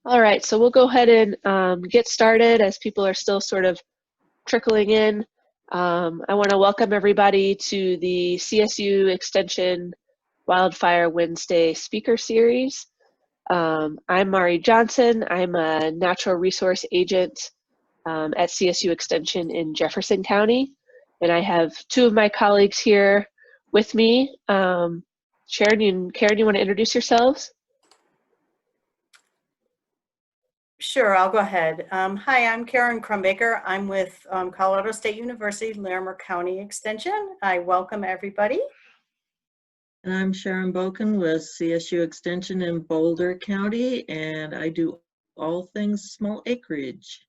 All right, so we'll go ahead and get started as people are still sort of trickling in. I want to welcome everybody to the CSU Extension Wildfire Wednesday speaker series. I'm Mari Johnson. I'm a natural resource agent at CSU Extension in Jefferson County, and I have two of my colleagues here with me. Sharon and Karen, you want to introduce yourselves? Sure, I'll go ahead. Hi, I'm Karen Crumbaker. I'm with Colorado State University, Larimer County Extension. I welcome everybody. And I'm Sharon Bokan with CSU Extension in Boulder County, and I do all things small acreage.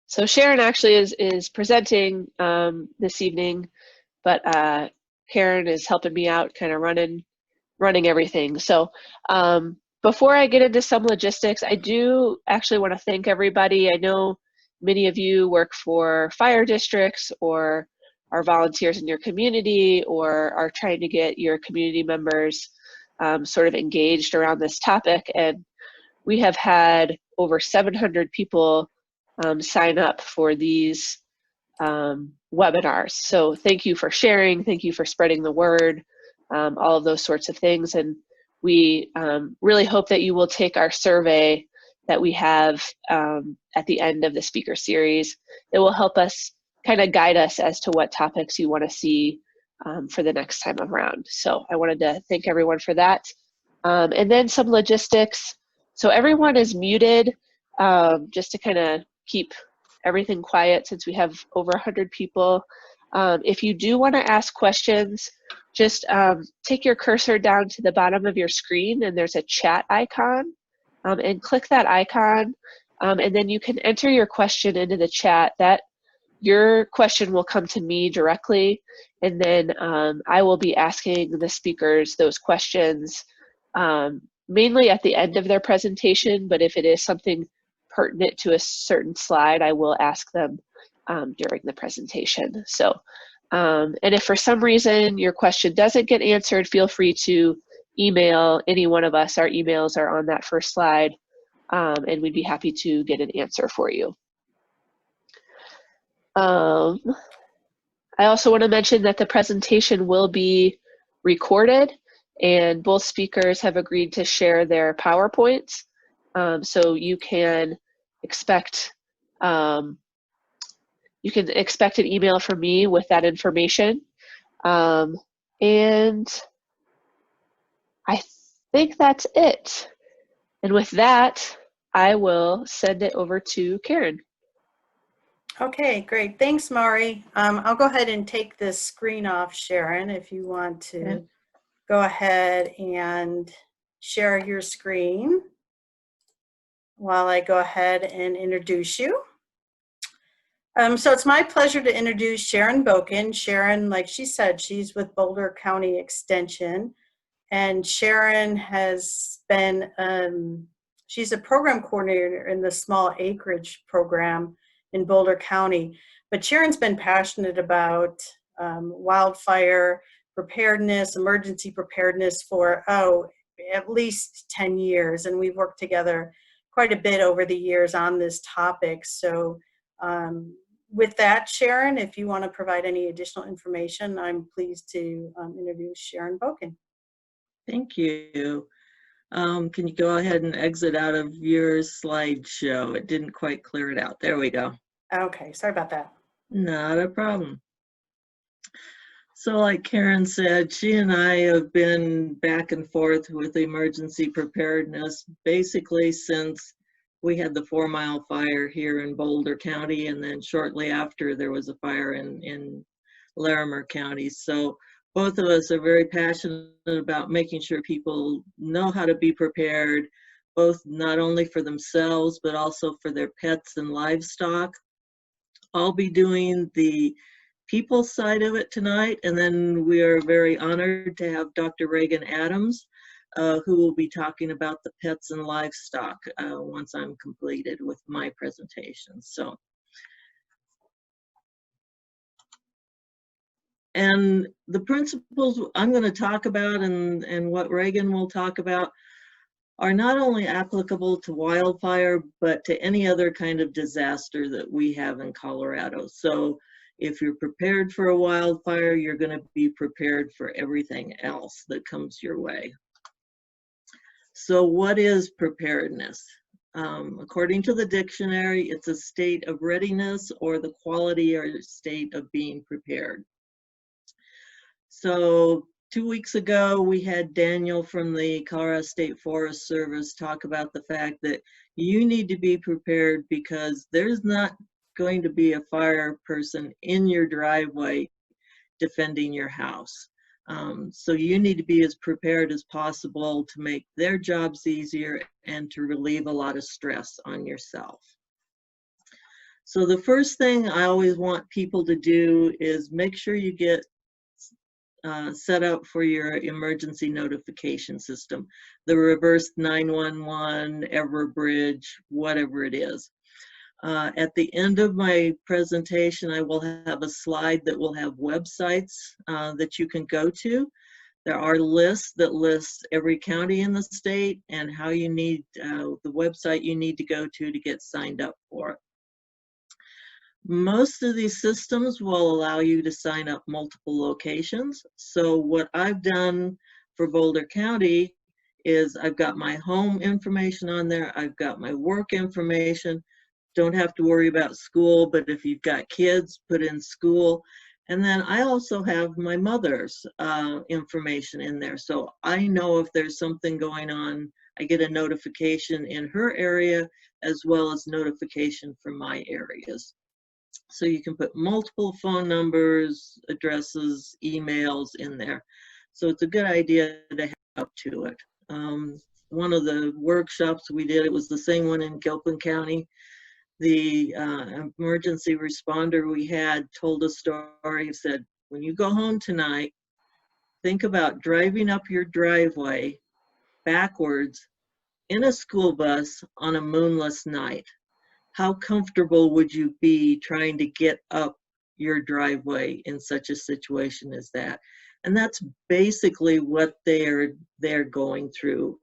So Sharon actually is presenting this evening, but Karen is helping me out, kind of running everything. So before I get into some logistics, I do actually want to thank everybody. I know many of you work for fire districts or are volunteers in your community or are trying to get your community members sort of engaged around this topic. And we have had over 700 people sign up for these webinars. So thank you for sharing. Thank you for spreading the word, all of those sorts of things. And we really hope that you will take our survey that we have at the end of the speaker series. It will help us kind of guide us as to what topics you want to see for the next time around. So I wanted to thank everyone for that. And then some logistics. So everyone is muted just to kind of keep everything quiet since we have over 100 people. If you do want to ask questions, just take your cursor down to the bottom of your screen and there's a chat icon and click that icon and then you can enter your question into the chat. Your question will come to me directly and then I will be asking the speakers those questions mainly at the end of their presentation, but if it is something pertinent to a certain slide, I will ask them during the presentation. So, and if for some reason your question doesn't get answered, feel free to email any one of us. Our emails are on that first slide, and we'd be happy to get an answer for you. I also want to mention that the presentation will be recorded, and both speakers have agreed to share their PowerPoints. So you can expect an email from me with that information. And I think that's it. And with that, I will send it over to Karen. Okay, great. Thanks, Mari. I'll go ahead and take this screen off, Sharon, if you want to go ahead and share your screen while I go ahead and introduce you. So it's my pleasure to introduce Sharon Bokan. Sharon, like she said, she's with Boulder County Extension, and Sharon has been, she's a program coordinator in the small acreage program in Boulder County. But Sharon's been passionate about wildfire preparedness, emergency preparedness for, at least 10 years. And we've worked together quite a bit over the years on this topic. So with that, Sharon, if you want to provide any additional information, I'm pleased to introduce Sharon Bokan. Thank you. Can you go ahead and exit out of your slideshow? It didn't quite clear it out. There we go. Okay, sorry about that. Not a problem. So like Karen said, she and I have been back and forth with emergency preparedness basically since we had the 4 Mile fire here in Boulder County, and then shortly after there was a fire in Larimer County. So both of us are very passionate about making sure people know how to be prepared, both not only for themselves, but also for their pets and livestock. I'll be doing the people side of it tonight, and then we are very honored to have Dr. Ragan Adams, who will be talking about the pets and livestock once I'm completed with my presentation. So, and the principles I'm going to talk about and what Ragan will talk about are not only applicable to wildfire, but to any other kind of disaster that we have in Colorado. So if you're prepared for a wildfire, you're going to be prepared for everything else that comes your way. So what is preparedness? According to the dictionary, it's a state of readiness or the quality or state of being prepared. So 2 weeks ago, we had Daniel from the Colorado State Forest Service talk about the fact that you need to be prepared because there's not going to be a fire person in your driveway defending your house. So you need to be as prepared as possible to make their jobs easier and to relieve a lot of stress on yourself. So the first thing I always want people to do is make sure you get set up for your emergency notification system, the reverse 911, Everbridge, whatever it is. At the end of my presentation, I will have a slide that will have websites that you can go to. There are lists that list every county in the state and how you need, the website you need to go to get signed up for it. Most of these systems will allow you to sign up multiple locations. So what I've done for Boulder County is I've got my home information on there. I've got my work information. Don't have to worry about school, but if you've got kids, put in school. And then I also have my mother's information in there. So I know if there's something going on, I get a notification in her area as well as notification from my areas. So you can put multiple phone numbers, addresses, emails in there. So it's a good idea to have up to it. One of the workshops we did, it was the same one in Gilpin County. The emergency responder we had told a story, said, when you go home tonight, think about driving up your driveway backwards in a school bus on a moonless night. How comfortable would you be trying to get up your driveway in such a situation as that? And that's basically what they're going through.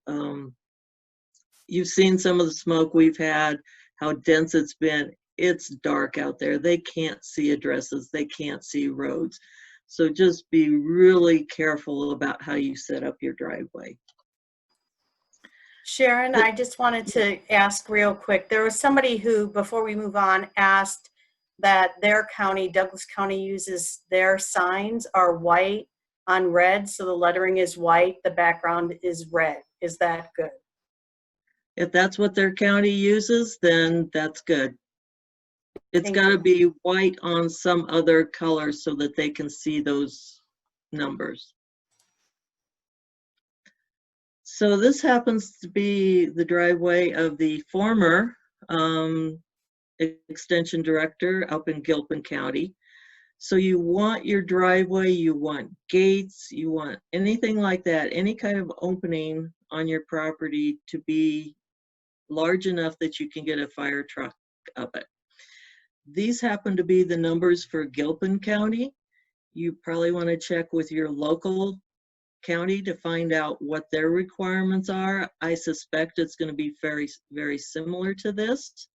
You've seen some of the smoke we've had, how dense it's been. It's dark out there. They can't see addresses. They can't see roads. So just be really careful about how you set up your driveway. Sharon, I just wanted to ask real quick. There was somebody who, before we move on, asked that their county, Douglas County, uses their signs are white on red, so the lettering is white, the background is red. Is that good? If that's what their county uses, then that's good. It's got to be white on some other color so that they can see those numbers. So this happens to be the driveway of the former extension director up in Gilpin County. So you want your driveway, you want gates, you want anything like that, any kind of opening on your property to be large enough that you can get a fire truck up it. These happen to be the numbers for Gilpin County. You probably want to check with your local county to find out what their requirements are. I suspect it's going to be very, very similar to this.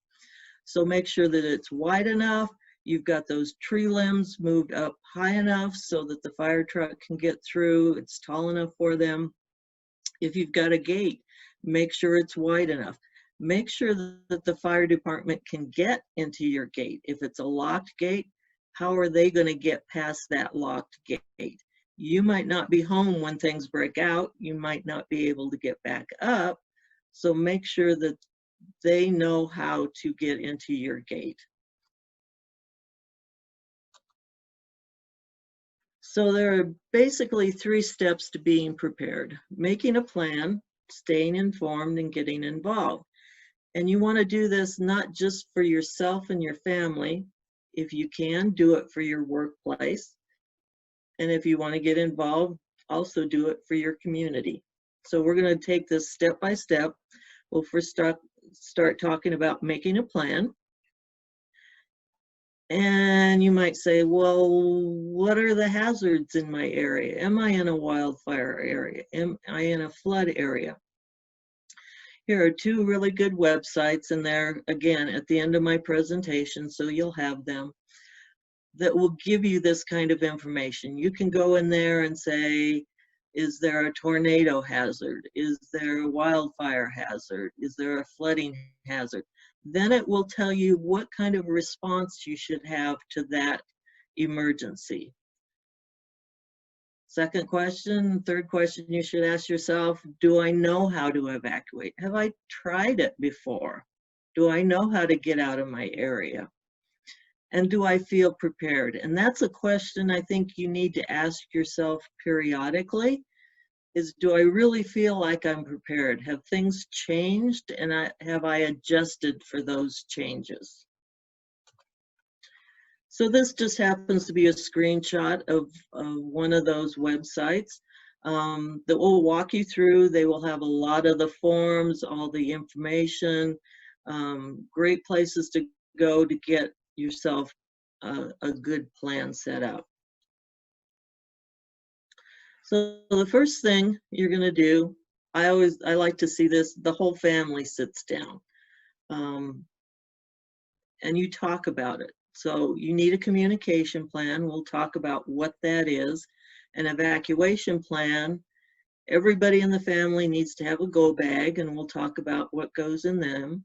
So make sure that it's wide enough. You've got those tree limbs moved up high enough so that the fire truck can get through. It's tall enough for them. If you've got a gate, make sure it's wide enough. Make sure that the fire department can get into your gate. If it's a locked gate, how are they going to get past that locked gate? You might not be home when things break out. You might not be able to get back up. So make sure that they know how to get into your gate. So there are basically 3 steps to being prepared: making a plan, staying informed, and getting involved. And you want to do this not just for yourself and your family. If you can, do it for your workplace. And if you want to get involved, also do it for your community. So we're going to take this step by step. We'll first start talking about making a plan. And you might say, well, what are the hazards in my area? Am I in a wildfire area? Am I in a flood area? Here are two really good websites, and they're, again, at the end of my presentation, so you'll have them, that will give you this kind of information. You can go in there and say, is there a tornado hazard? Is there a wildfire hazard? Is there a flooding hazard? Then it will tell you what kind of response you should have to that emergency. Second question, third question you should ask yourself, do I know how to evacuate? Have I tried it before? Do I know how to get out of my area? And do I feel prepared? And that's a question I think you need to ask yourself periodically, is do I really feel like I'm prepared? Have things changed, and have I adjusted for those changes? So this just happens to be a screenshot of one of those websites that will walk you through. They will have a lot of the forms, all the information, great places to go to get yourself a good plan set up. So the first thing you're going to do, I like to see this, the whole family sits down and you talk about it. So you need a communication plan. We'll talk about what that is. An evacuation plan, everybody in the family needs to have a go bag, and we'll talk about what goes in them.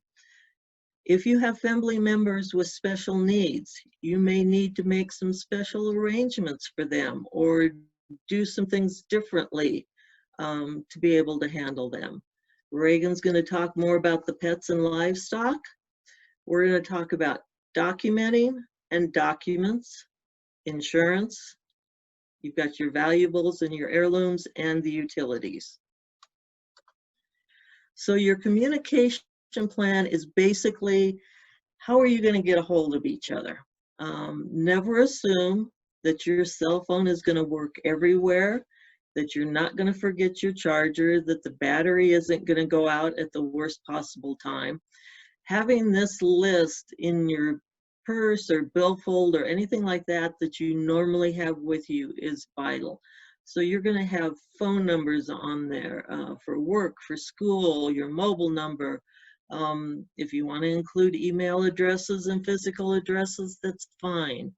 If you have family members with special needs, you may need to make some special arrangements for them or do some things differently to be able to handle them. Ragan's going to talk more about the pets and livestock. We're going to talk about documenting and documents, insurance. You've got your valuables and your heirlooms and the utilities. So your communication plan is basically, how are you going to get a hold of each other? Never assume that your cell phone is going to work everywhere, that you're not going to forget your charger, that the battery isn't going to go out at the worst possible time. Having this list in your purse or billfold or anything like that that you normally have with you is vital. So you're going to have phone numbers on there for work, for school, your mobile number. If you want to include email addresses and physical addresses, that's fine.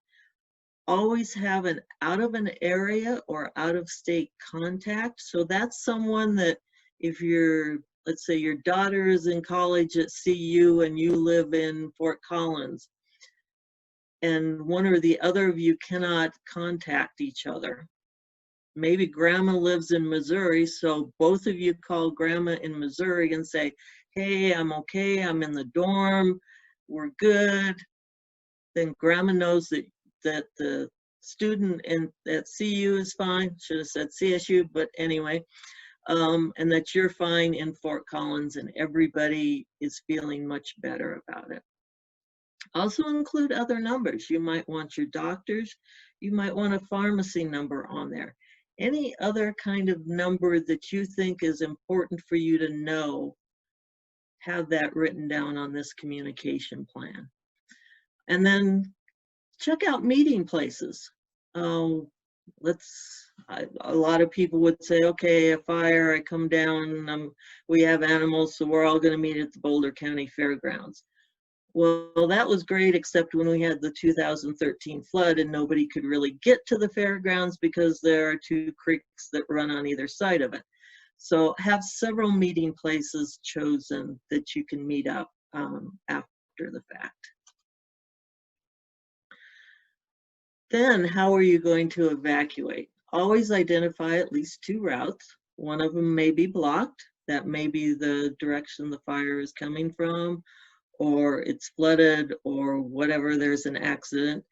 Always have an out of an area or out of state contact. So that's someone that if you're, let's say your daughter is in college at CU and you live in Fort Collins, and one or the other of you cannot contact each other. Maybe grandma lives in Missouri, so both of you call grandma in Missouri and say, hey, I'm okay, I'm in the dorm, we're good. Then grandma knows that the student at CU is fine, should have said CSU, but anyway, and that you're fine in Fort Collins and everybody is feeling much better about it. Also include other numbers. You might want your doctors, you might want a pharmacy number on there. Any other kind of number that you think is important for you to know, have that written down on this communication plan. And then check out meeting places. A lot of people would say, okay, a fire, I come down, we have animals, so we're all going to meet at the Boulder County Fairgrounds. Well, that was great, except when we had the 2013 flood and nobody could really get to the fairgrounds because there are two creeks that run on either side of it. So have several meeting places chosen that you can meet up after the fact. Then how are you going to evacuate? Always identify at least two routes. One of them may be blocked. That may be the direction the fire is coming from, or it's flooded, or whatever, there's an accident.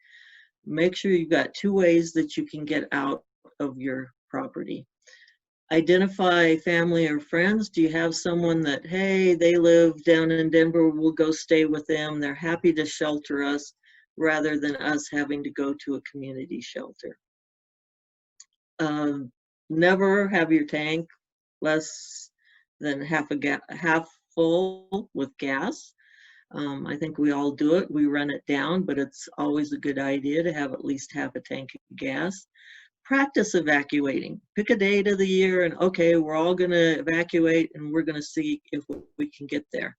Make sure you've got two ways that you can get out of your property. Identify family or friends. Do you have someone that, hey, they live down in Denver, we'll go stay with them, they're happy to shelter us, rather than us having to go to a community shelter. Never have your tank less than half full with gas. I think we all do it. We run it down, but it's always a good idea to have at least half a tank of gas. practice evacuating. Pick a date of the year and, okay, we're all going to evacuate and we're going to see if we can get there.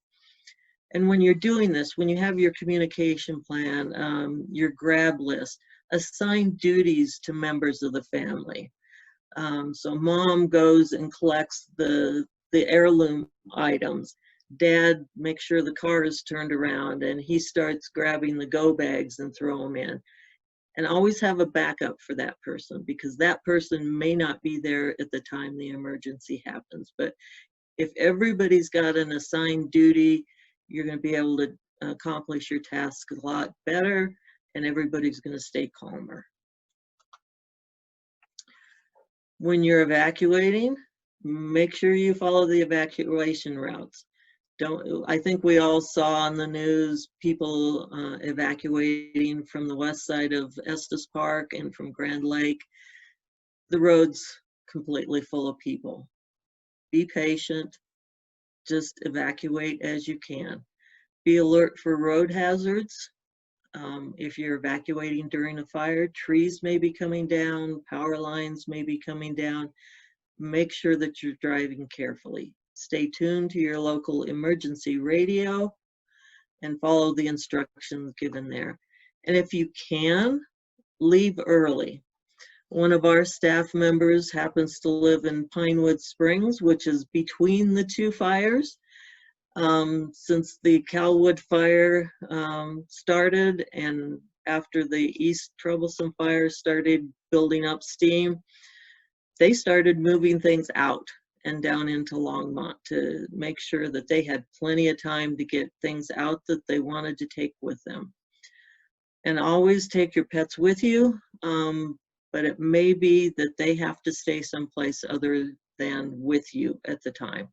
And when you're doing this, when you have your communication plan, your grab list, assign duties to members of the family. So mom goes and collects the heirloom items. Dad makes sure the car is turned around and he starts grabbing the go bags and throw them in. And always have a backup for that person, because that person may not be there at the time the emergency happens. But if everybody's got an assigned duty, you're going to be able to accomplish your task a lot better, and everybody's going to stay calmer. When you're evacuating, make sure you follow the evacuation routes. I think we all saw on the news people evacuating from the west side of Estes Park and from Grand Lake. The road's completely full of people. Be patient, just evacuate as you can. Be alert for road hazards. If you're evacuating during a fire, trees may be coming down, power lines may be coming down. Make sure that you're driving carefully. Stay tuned to your local emergency radio and follow the instructions given there. And if you can, leave early. One of our staff members happens to live in Pinewood Springs, which is between the two fires. Since the Calwood fire started, and after the East Troublesome fire started building up steam, they started moving things out and down into Longmont to make sure that they had plenty of time to get things out that they wanted to take with them. And always take your pets with you, but it may be that they have to stay someplace other than with you at the time.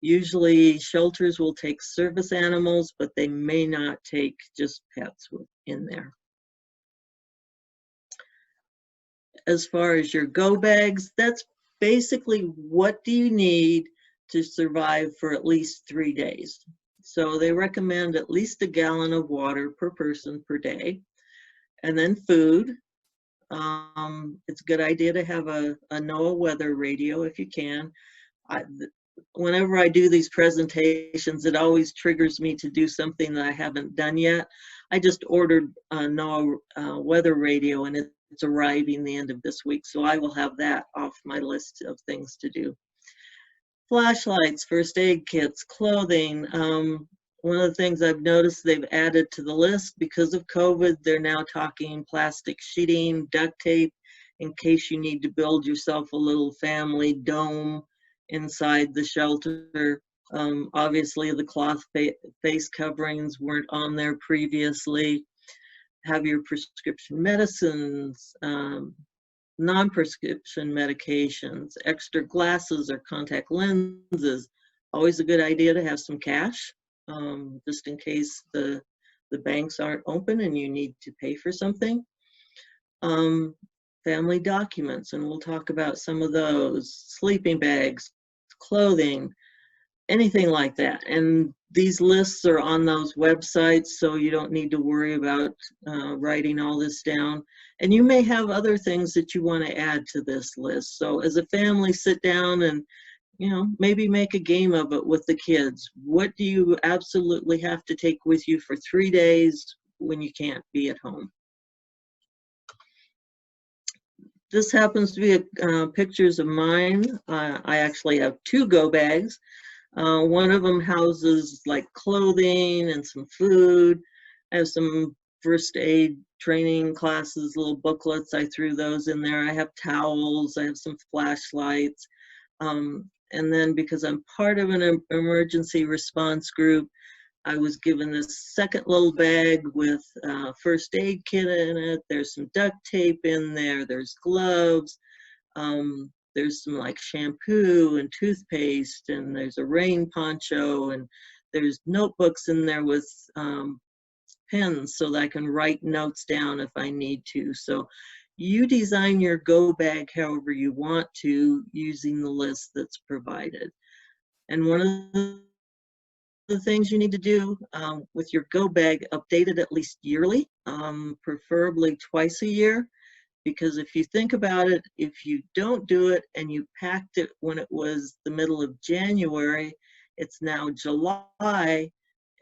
Usually shelters will take service animals, but they may not take just pets in there. As far as your go bags, that's basically what do you need to survive for at least 3 days. So they recommend at least a gallon of water per person per day. And then food. It's a good idea to have a NOAA weather radio if you can. Whenever I do these presentations, it always triggers me to do something that I haven't done yet. I just ordered a NOAA weather radio, and it's arriving the end of this week, so I will have that off my list of things to do. Flashlights, first aid kits, clothing. One of the things I've noticed they've added to the list because of COVID, they're now talking plastic sheeting, duct tape, in case you need to build yourself a little family dome inside the shelter. Obviously the cloth face coverings weren't on there previously. Have your prescription medicines, non-prescription medications, extra glasses or contact lenses. Always a good idea to have some cash, just in case the banks aren't open and you need to pay for something. Family documents, and we'll talk about some of those. Sleeping bags, clothing, anything like that. And these lists are on those websites, so you don't need to worry about writing all this down. And you may have other things that you want to add to this list. So as a family, sit down and, you know, maybe make a game of it with the kids. What do you absolutely have to take with you for 3 days when you can't be at home? This happens to be pictures of mine. I actually have 2 go bags. One of them houses like clothing and some food. I have some first aid training classes, little booklets. I threw those in there. I have towels. I have some flashlights. And then because I'm part of an emergency response group, I was given this second little bag with first aid kit in it. There's some duct tape in there. There's gloves. There's some like shampoo and toothpaste, and there's a rain poncho, and there's notebooks in there with pens so that I can write notes down if I need to. So you design your go bag however you want to using the list that's provided. And one of the things you need to do with your go bag, update it at least yearly, preferably twice a year, Because if you think about it, if you don't do it and you packed it when it was the middle of January, it's now July,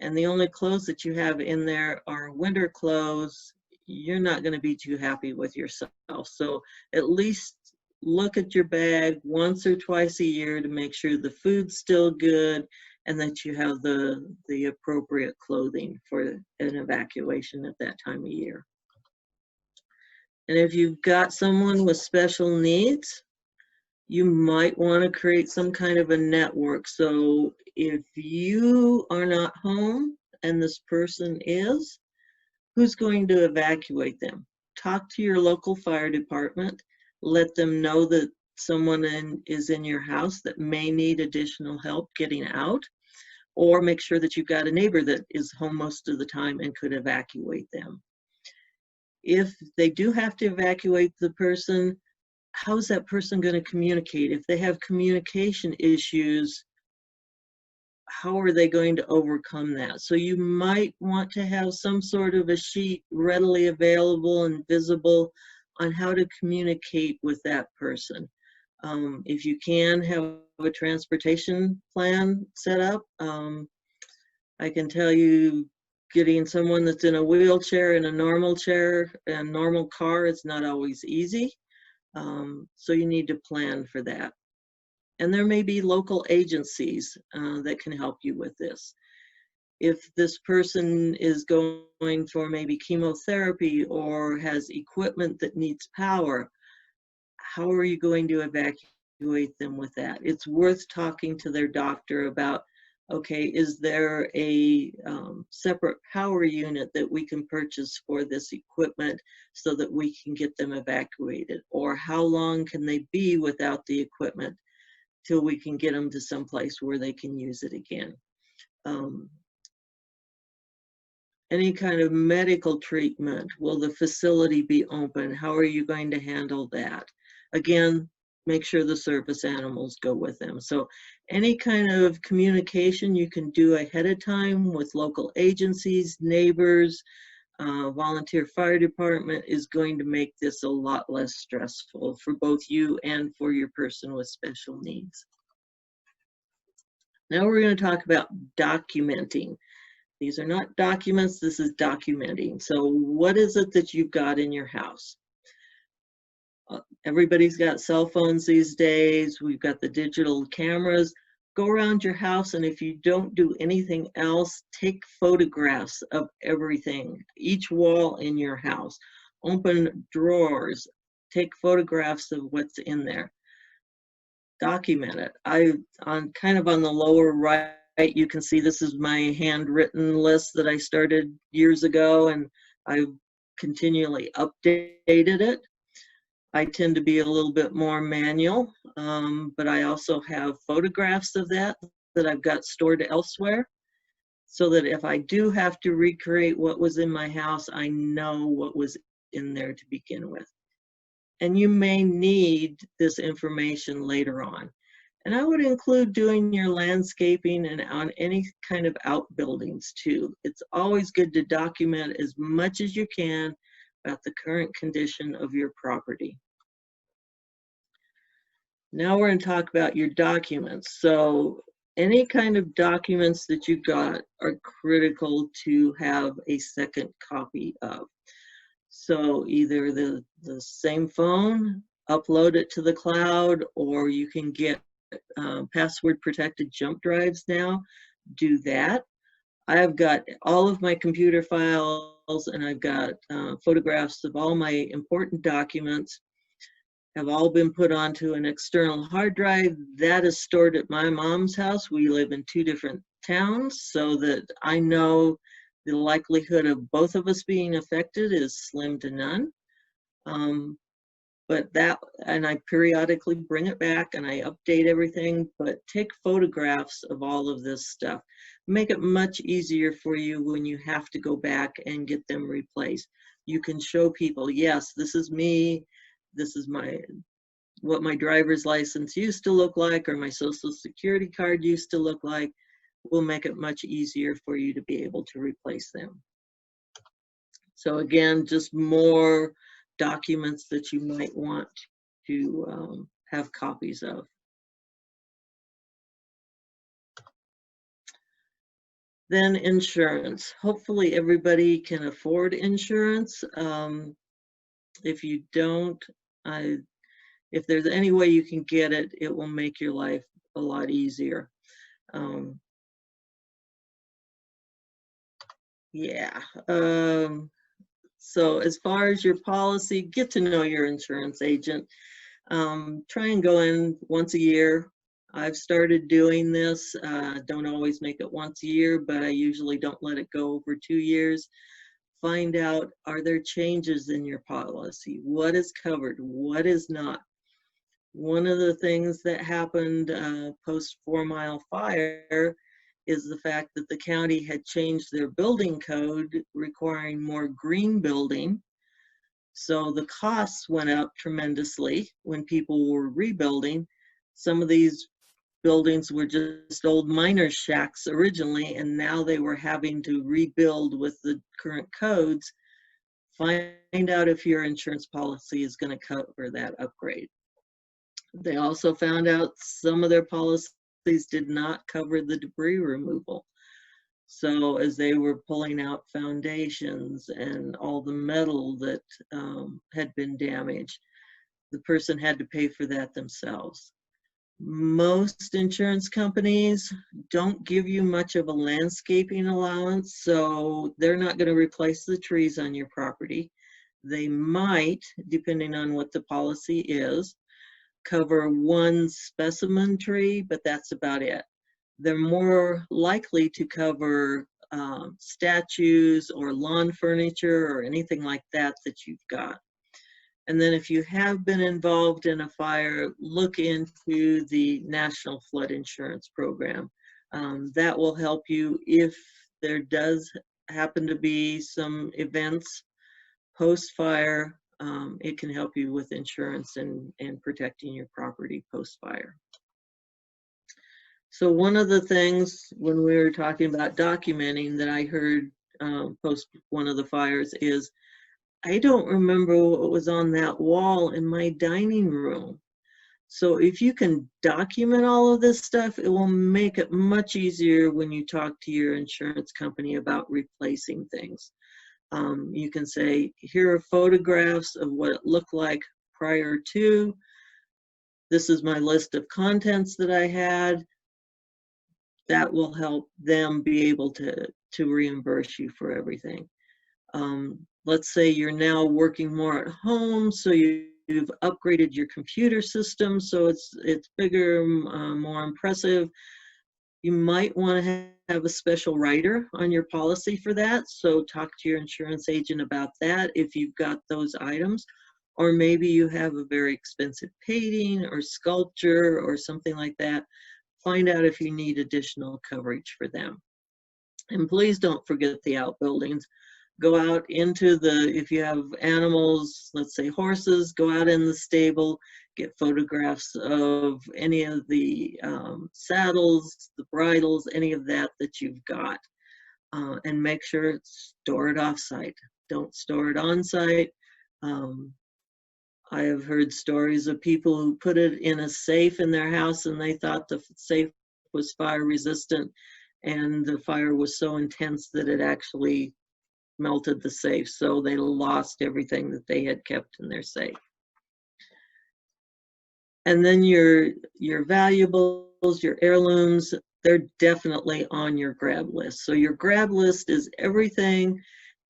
and the only clothes that you have in there are winter clothes, you're not going to be too happy with yourself. So at least look at your bag once or twice a year to make sure the food's still good and that you have the appropriate clothing for an evacuation at that time of year. And if you've got someone with special needs, you might want to create some kind of a network. So if you are not home and this person is, who's going to evacuate them? Talk to your local fire department. Let them know that someone is in your house that may need additional help getting out, or make sure that you've got a neighbor that is home most of the time and could evacuate them. If they do have to evacuate the person, how's that person going to communicate? If they have communication issues, how are they going to overcome that? So you might want to have some sort of a sheet readily available and visible on how to communicate with that person. If you can have a transportation plan set up, I can tell you getting someone that's in a wheelchair in a normal chair and normal car is not always easy. So you need to plan for that. And there may be local agencies that can help you with this. If this person is going for maybe chemotherapy or has equipment that needs power, how are you going to evacuate them with that? It's worth talking to their doctor about, okay, is there a separate power unit that we can purchase for this equipment so that we can get them evacuated? Or how long can they be without the equipment till we can get them to someplace where they can use it again? Any kind of medical treatment, will the facility be open? How are you going to handle that? Again, make sure the service animals go with them. So any kind of communication you can do ahead of time with local agencies, neighbors, volunteer fire department is going to make this a lot less stressful for both you and for your person with special needs. Now we're going to talk about documenting. These are not documents, this is documenting. So what is it that you've got in your house? Everybody's got cell phones these days. We've got the digital cameras. Go around your house, and if you don't do anything else, take photographs of everything, each wall in your house. Open drawers, take photographs of what's in there. Document it. Kind of on the lower right, you can see this is my handwritten list that I started years ago, and I've continually updated it. I tend to be a little bit more manual, but I also have photographs of that I've got stored elsewhere, so that if I do have to recreate what was in my house, I know what was in there to begin with. And you may need this information later on. And I would include doing your landscaping and on any kind of outbuildings too. It's always good to document as much as you can about the current condition of your property. Now we're going to talk about your documents. So any kind of documents that you got are critical to have a second copy of. So either the same phone, upload it to the cloud, or you can get password protected jump drives now. Do that. I've got all of my computer files, and I've got photographs of all my important documents have all been put onto an external hard drive that is stored at my mom's house. We live in 2 different towns, so that I know the likelihood of both of us being affected is slim to none. And I periodically bring it back and I update everything, but take photographs of all of this stuff. Make it much easier for you when you have to go back and get them replaced. You can show people, yes, this is me, this is what my driver's license used to look like, or my social security card used to look like. Will make it much easier for you to be able to replace them. So again, just more documents that you might want to have copies of. Then insurance. Hopefully everybody can afford insurance. If you don't, if there's any way you can get it, it will make your life a lot easier. Yeah. So as far as your policy, get to know your insurance agent. Try and go in once a year. I've started doing this. Don't always make it once a year, but I usually don't let it go over 2 years. Find out, are there changes in your policy? What is covered? What is not? One of the things that happened post 4 Mile fire is the fact that the county had changed their building code requiring more green building. So the costs went up tremendously when people were rebuilding. Some of these buildings were just old miners' shacks originally, and now they were having to rebuild with the current codes. Find out if your insurance policy is going to cover that upgrade. They also found out some of their policies did not cover the debris removal. So as they were pulling out foundations and all the metal that had been damaged, the person had to pay for that themselves. Most insurance companies don't give you much of a landscaping allowance, so they're not going to replace the trees on your property. They might, depending on what the policy is, cover one specimen tree, but that's about it. They're more likely to cover statues or lawn furniture or anything like that that you've got. And then if you have been involved in a fire, look into the National Flood Insurance Program. That will help you if there does happen to be some events post-fire. It can help you with insurance and protecting your property post-fire. So one of the things when we were talking about documenting that I heard post one of the fires is, I don't remember what was on that wall in my dining room. So if you can document all of this stuff, it will make it much easier when you talk to your insurance company about replacing things. You can say, here are photographs of what it looked like prior to. This is my list of contents that I had. That will help them be able to reimburse you for everything. Let's say you're now working more at home, so you've upgraded your computer system, so it's bigger, more impressive. You might want to have a special writer on your policy for that, so talk to your insurance agent about that if you've got those items. Or maybe you have a very expensive painting or sculpture or something like that. Find out if you need additional coverage for them. And please don't forget the outbuildings. Go out into if you have animals, let's say horses, go out in the stable, get photographs of any of the saddles, the bridles, any of that you've got. And make sure store it off-site. Don't store it on-site. I have heard stories of people who put it in a safe in their house and they thought the safe was fire resistant, and the fire was so intense that it actually melted the safe, so they lost everything that they had kept in their safe. And then your valuables, your heirlooms, they're definitely on your grab list. So your grab list is everything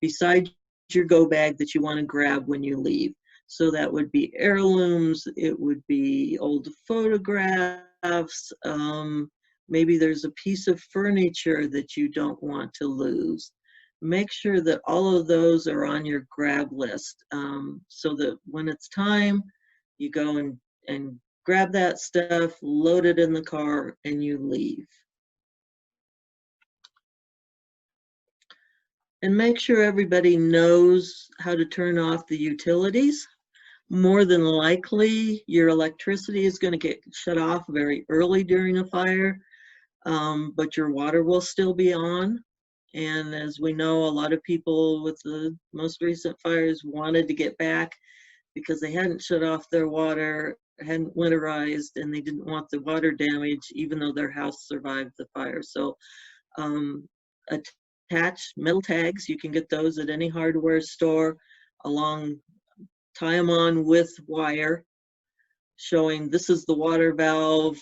besides your go bag that you want to grab when you leave. So that would be heirlooms, it would be old photographs, maybe there's a piece of furniture that you don't want to lose. Make sure that all of those are on your grab list, so that when it's time, you go and grab that stuff, load it in the car, and you leave. And make sure everybody knows how to turn off the utilities. More than likely, your electricity is going to get shut off very early during a fire, but your water will still be on. And as we know, a lot of people with the most recent fires wanted to get back because they hadn't shut off their water, hadn't winterized, and they didn't want the water damage, even though their house survived the fire. So attach metal tags, you can get those at any hardware store, tie them on with wire, showing this is the water valve,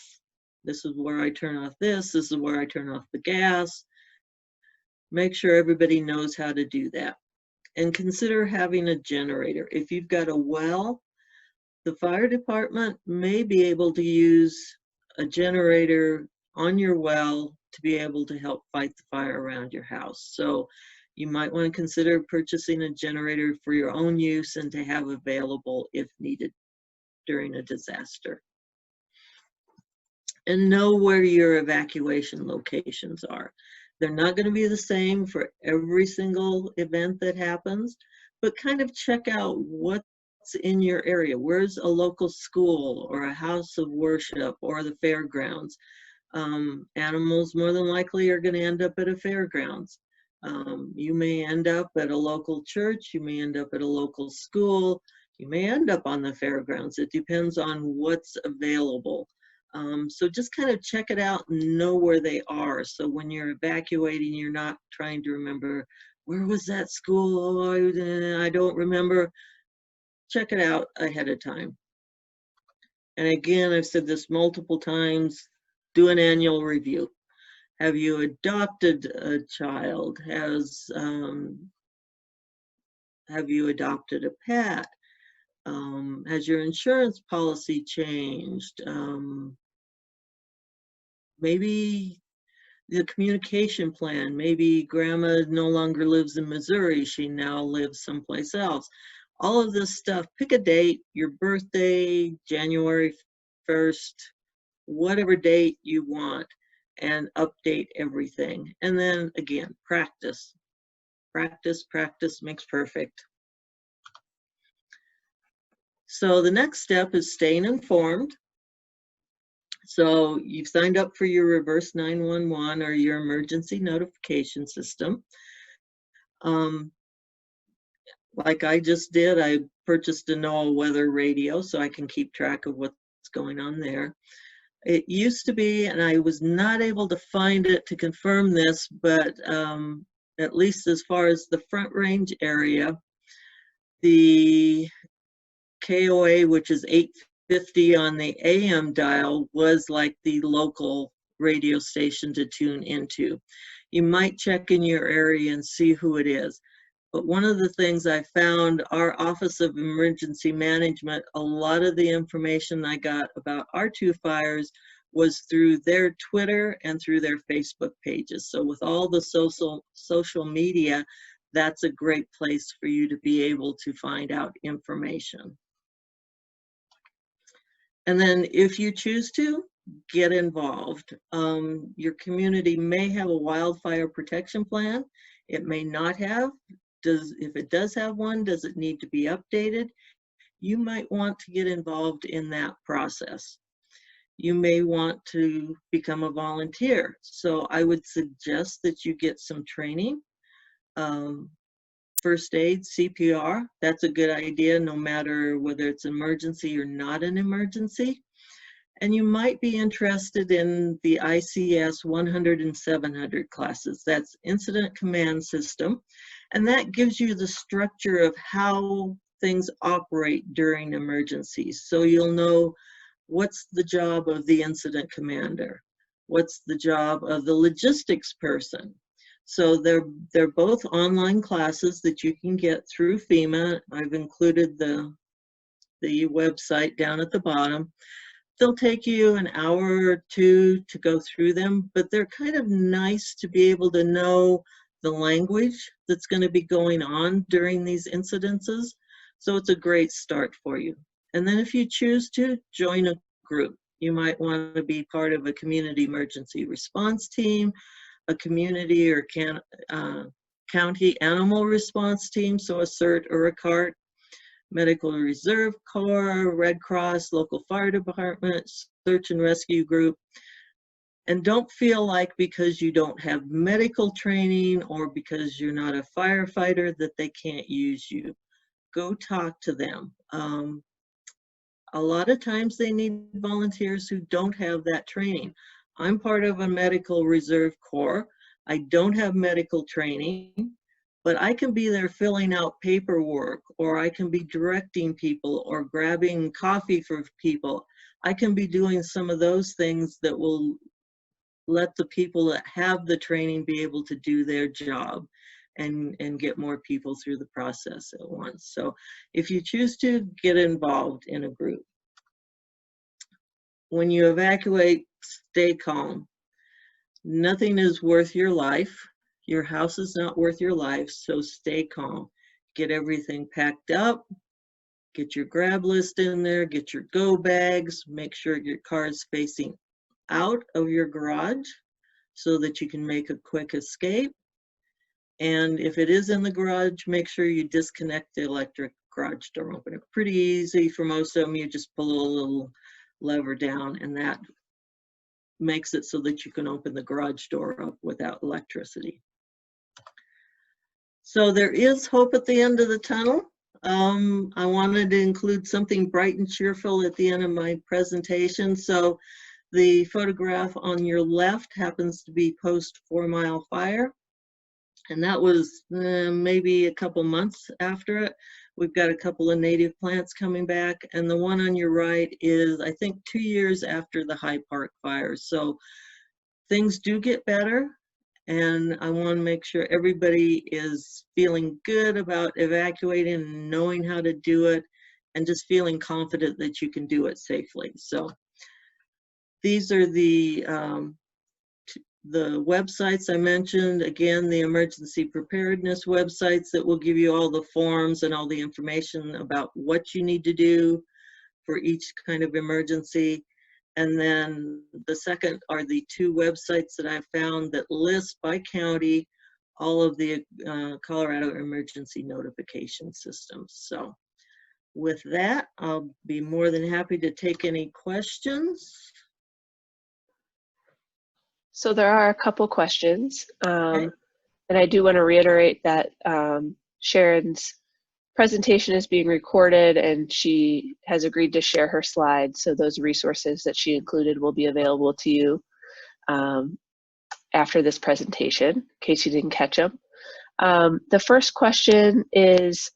this is where I turn off this is where I turn off the gas. Make sure everybody knows how to do that. And consider having a generator. If you've got a well, the fire department may be able to use a generator on your well to be able to help fight the fire around your house. So you might want to consider purchasing a generator for your own use and to have available if needed during a disaster. And know where your evacuation locations are. They're not going to be the same for every single event that happens, but kind of check out what's in your area. Where's a local school or a house of worship or the fairgrounds? Animals more than likely are going to end up at a fairgrounds. You may end up at a local church, you may end up at a local school, you may end up on the fairgrounds. It depends on what's available. So just kind of check it out and know where they are. So when you're evacuating, you're not trying to remember, where was that school? Oh, I don't remember. Check it out ahead of time. And again, I've said this multiple times, do an annual review. Have you adopted a child? Have you adopted a pet? Has your insurance policy changed? Maybe the communication plan, maybe grandma no longer lives in Missouri, she now lives someplace else. All of this stuff, pick a date, your birthday, January 1st, whatever date you want, and update everything. And then again, practice. Practice, practice makes perfect. So the next step is staying informed. So you've signed up for your reverse 911 or your emergency notification system. Like I just did, I purchased a NOAA weather radio so I can keep track of what's going on there. It used to be, and I was not able to find it to confirm this, but at least as far as the Front Range area, the KOA, which is 850 on the AM dial, was like the local radio station to tune into. You might check in your area and see who it is. But one of the things I found, our Office of Emergency Management, a lot of the information I got about our two fires was through their Twitter and through their Facebook pages. So with all the social media, that's a great place for you to be able to find out information. And then if you choose to, get involved. Your community may have a wildfire protection plan. It may not have. If it does have one, does it need to be updated? You might want to get involved in that process. You may want to become a volunteer. So I would suggest that you get some training. First aid, CPR, that's a good idea no matter whether it's emergency or not an emergency. And you might be interested in the ICS 100 and 700 classes. That's Incident Command System. And that gives you the structure of how things operate during emergencies. So you'll know what's the job of the incident commander, what's the job of the logistics person. So they're both online classes that you can get through FEMA. I've included the website down at the bottom. They'll take you an hour or two to go through them, but they're kind of nice to be able to know the language that's going to be going on during these incidences. So it's a great start for you. And then if you choose to join a group, you might want to be part of a community emergency response team, a community or county animal response team, so a CERT or a CART, Medical Reserve Corps, Red Cross, local fire department, search and rescue group. And don't feel like because you don't have medical training or because you're not a firefighter that they can't use you. Go talk to them. A lot of times they need volunteers who don't have that training. I'm part of a medical reserve corps. I don't have medical training, but I can be there filling out paperwork, or I can be directing people or grabbing coffee for people. I can be doing some of those things that will let the people that have the training be able to do their job and get more people through the process at once. So if you choose to get involved in a group, when you evacuate, stay calm. Nothing is worth your life. Your house is not worth your life, so stay calm. Get everything packed up, get your grab list in there, get your go bags, make sure your car is facing out of your garage so that you can make a quick escape. And if it is in the garage, make sure you disconnect the electric garage door opener. Pretty easy for most of them. You just pull a little lever down and that makes it so that you can open the garage door up without electricity. So there is hope at the end of the tunnel. I wanted to include something bright and cheerful at the end of my presentation. So the photograph on your left happens to be post 4 Mile fire. And that was maybe a couple months after it. We've got a couple of native plants coming back. And the one on your right is, I think, 2 years after the High Park fire. So things do get better. And I want to make sure everybody is feeling good about evacuating and knowing how to do it and just feeling confident that you can do it safely. So these are the websites I mentioned. Again, the emergency preparedness websites that will give you all the forms and all the information about what you need to do for each kind of emergency. And then the second are the 2 websites that I found that list by county all of the Colorado emergency notification systems. So with that, I'll be more than happy to take any questions. So there are a couple questions, Okay. and I do want to reiterate that Sharon's presentation is being recorded and she has agreed to share her slides, so those resources that she included will be available to you after this presentation, in case you didn't catch them. The first question is,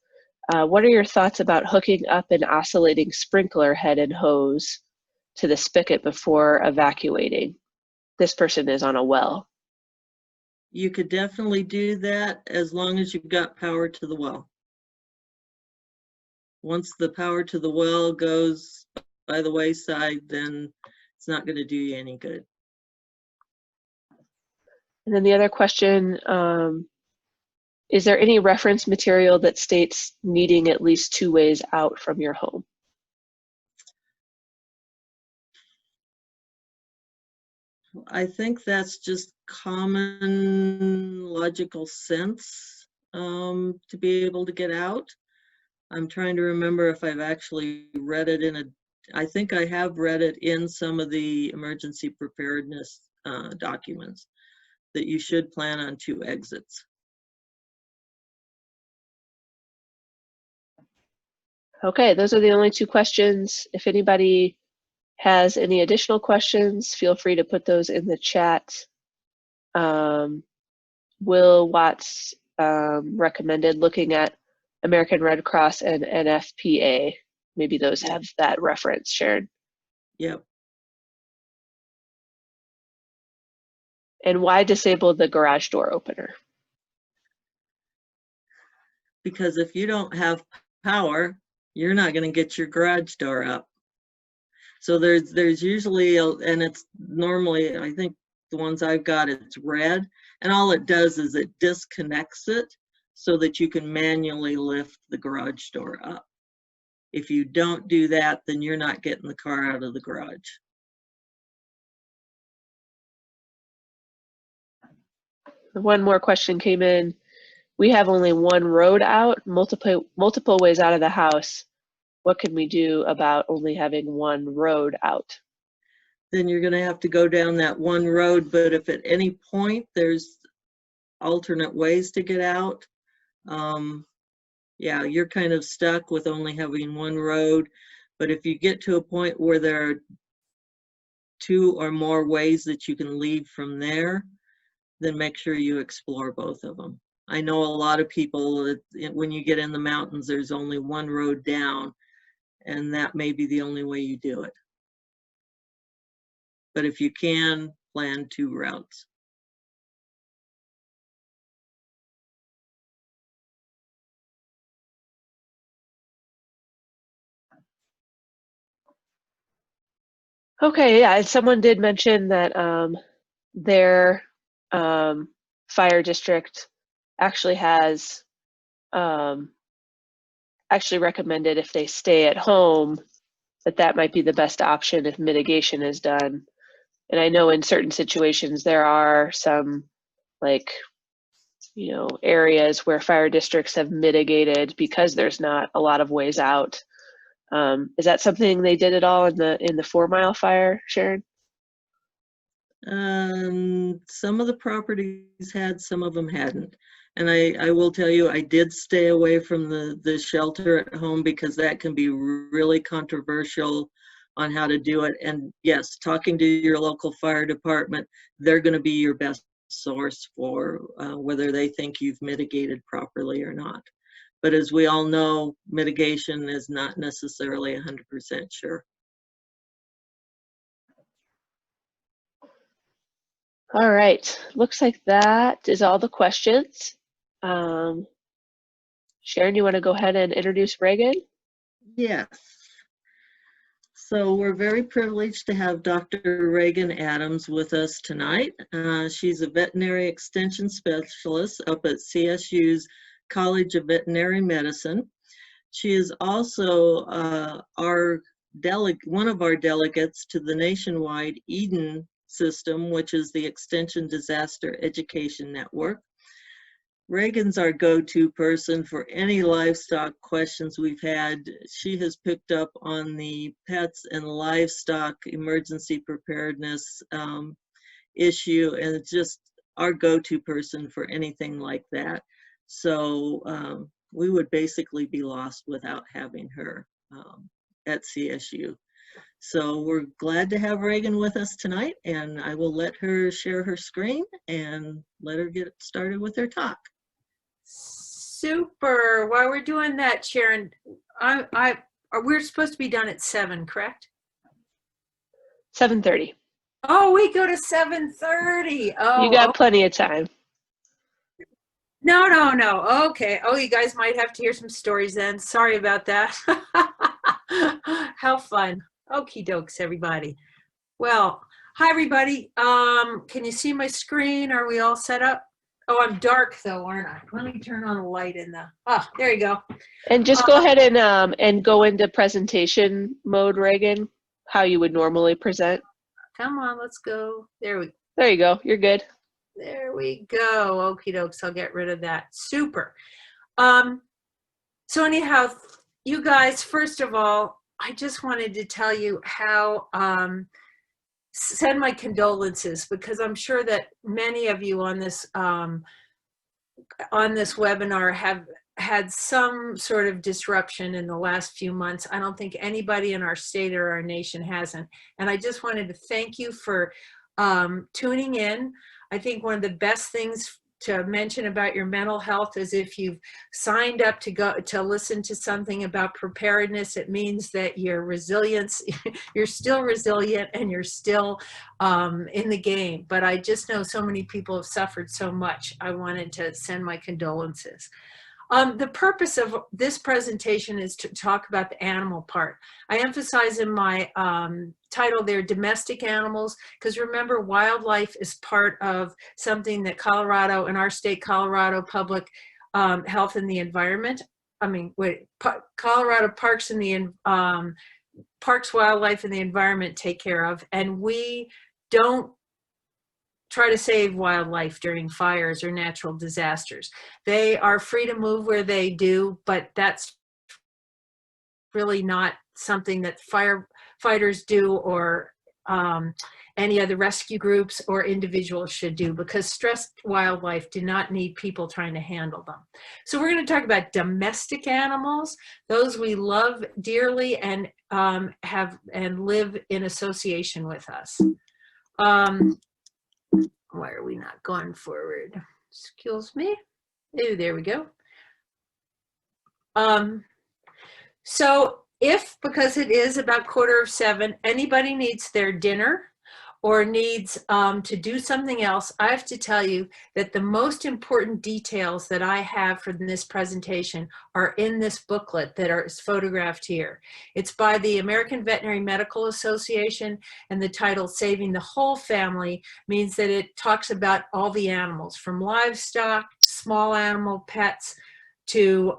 what are your thoughts about hooking up an oscillating sprinkler head and hose to the spigot before evacuating? This person is on a well. You could definitely do that as long as you've got power to the well. Once the power to the well goes by the wayside, then it's not going to do you any good. And then the other question, is there any reference material that states needing at least 2 ways out from your home? I think that's just common logical sense to be able to get out. I'm trying to remember if I've actually read it in a, I think I have read it in some of the emergency preparedness documents that you should plan on 2 exits. Okay, those are the only 2 questions. If anybody has any additional questions, feel free to put those in the chat. Will Watts recommended looking at American Red Cross and NFPA. Maybe those have that reference, Sharon. Yep. And why disable the garage door opener? Because if you don't have power, you're not going to get your garage door up. So there's usually, and it's normally, I think the ones I've got, it's red, and all it does is it disconnects it so that you can manually lift the garage door up. If you don't do that, then you're not getting the car out of the garage. One more question came in. We have only 1 road out, multiple ways out of the house. What can we do about only having 1 road out? then you're going to have to go down that one road. But if at any point there's alternate ways to get out, yeah, you're kind of stuck with only having one road. But if you get to a point where there are 2 or more ways that you can leave from there, then make sure you explore both of them. I know a lot of people, when you get in the mountains, there's only one road down, and that may be the only way you do it. But if you can, plan 2 routes. Okay, yeah, and someone did mention that their fire district actually has actually recommended if they stay at home, that might be the best option if mitigation is done. And I know in certain situations there are some, like, you know, areas where fire districts have mitigated because there's not a lot of ways out. Is that something they did at all in the 4 Mile fire, Sharon? Some of the properties had, some of them hadn't. And I will tell you, I did stay away from the shelter at home because that can be really controversial on how to do it. And yes, talking to your local fire department, they're going to be your best source for whether they think you've mitigated properly or not. But as we all know, mitigation is not necessarily 100% sure. All right, looks like that is all the questions. Sharon, you want to go ahead and introduce Ragan? Yes. So we're very privileged to have Dr. Ragan Adams with us tonight. She's a veterinary extension specialist up at CSU's College of Veterinary Medicine. She is also one of our delegates to the nationwide EDEN system, which is the Extension Disaster Education Network. Ragan's our go-to person for any livestock questions we've had. She has picked up on the pets and livestock emergency preparedness issue, and it's just our go-to person for anything like that. So we would basically be lost without having her at CSU. So we're glad to have Ragan with us tonight, and I will let her share her screen and let her get started with her talk. Super. While we're doing that, Sharon, we're supposed to be done at 7, correct? 7:30. Oh, we go to 7:30. Oh, You got plenty of time. No. Okay. Oh, you guys might have to hear some stories then. Sorry about that. How fun. Okie dokes, everybody. Well, hi, everybody. Can you see my screen? Are we all set up? Oh, I'm dark though, aren't I? Let me turn on the light in the, there you go. And just go ahead and go into presentation mode, Ragan, how you would normally present. Come on, let's go. There you go. You're good. There we go. Okie dokes. I'll get rid of that. Super. So anyhow, you guys, first of all, I just wanted to tell you how, send my condolences, because I'm sure that many of you on this webinar have had some sort of disruption in the last few months. I don't think anybody in our state or our nation hasn't. And I just wanted to thank you for tuning in. I think one of the best things to mention about your mental health is if you've signed up to listen to something about preparedness, it means that your resilience, you're still resilient and you're still in the game. But I just know so many people have suffered so much. I wanted to send my condolences. The purpose of this presentation is to talk about the animal part. I emphasize in my title there, domestic animals, because remember, wildlife is part of something that Colorado, in our state, Colorado Public Health and the Environment, Colorado Parks and the Parks, Wildlife and the Environment take care of, and we don't try to save wildlife during fires or natural disasters. They are free to move where they do, but that's really not something that firefighters do or any other rescue groups or individuals should do, because stressed wildlife do not need people trying to handle them. So we're going to talk about domestic animals, those we love dearly and have and live in association with us. Why are we not going forward? Excuse me. Oh, there we go. So if, because it is about 6:45, anybody needs their dinner or needs to do something else, I have to tell you that the most important details that I have for this presentation are in this booklet that are photographed here. It's by the American Veterinary Medical Association, and the title Saving the Whole Family means that it talks about all the animals, from livestock, small animal pets, to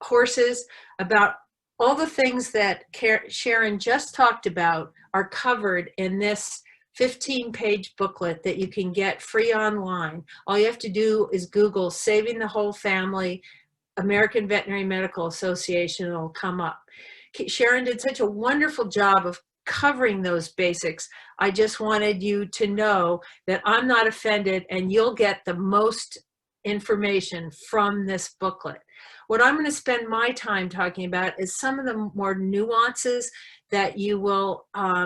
horses, about all the things that Sharon just talked about are covered in this 15-page booklet that you can get free online. All you have to do is Google Saving the Whole Family, American Veterinary Medical Association, and it'll come up. Sharon did such a wonderful job of covering those basics. I just wanted you to know that I'm not offended, and you'll get the most information from this booklet. What I'm going to spend my time talking about is some of the more nuances that you will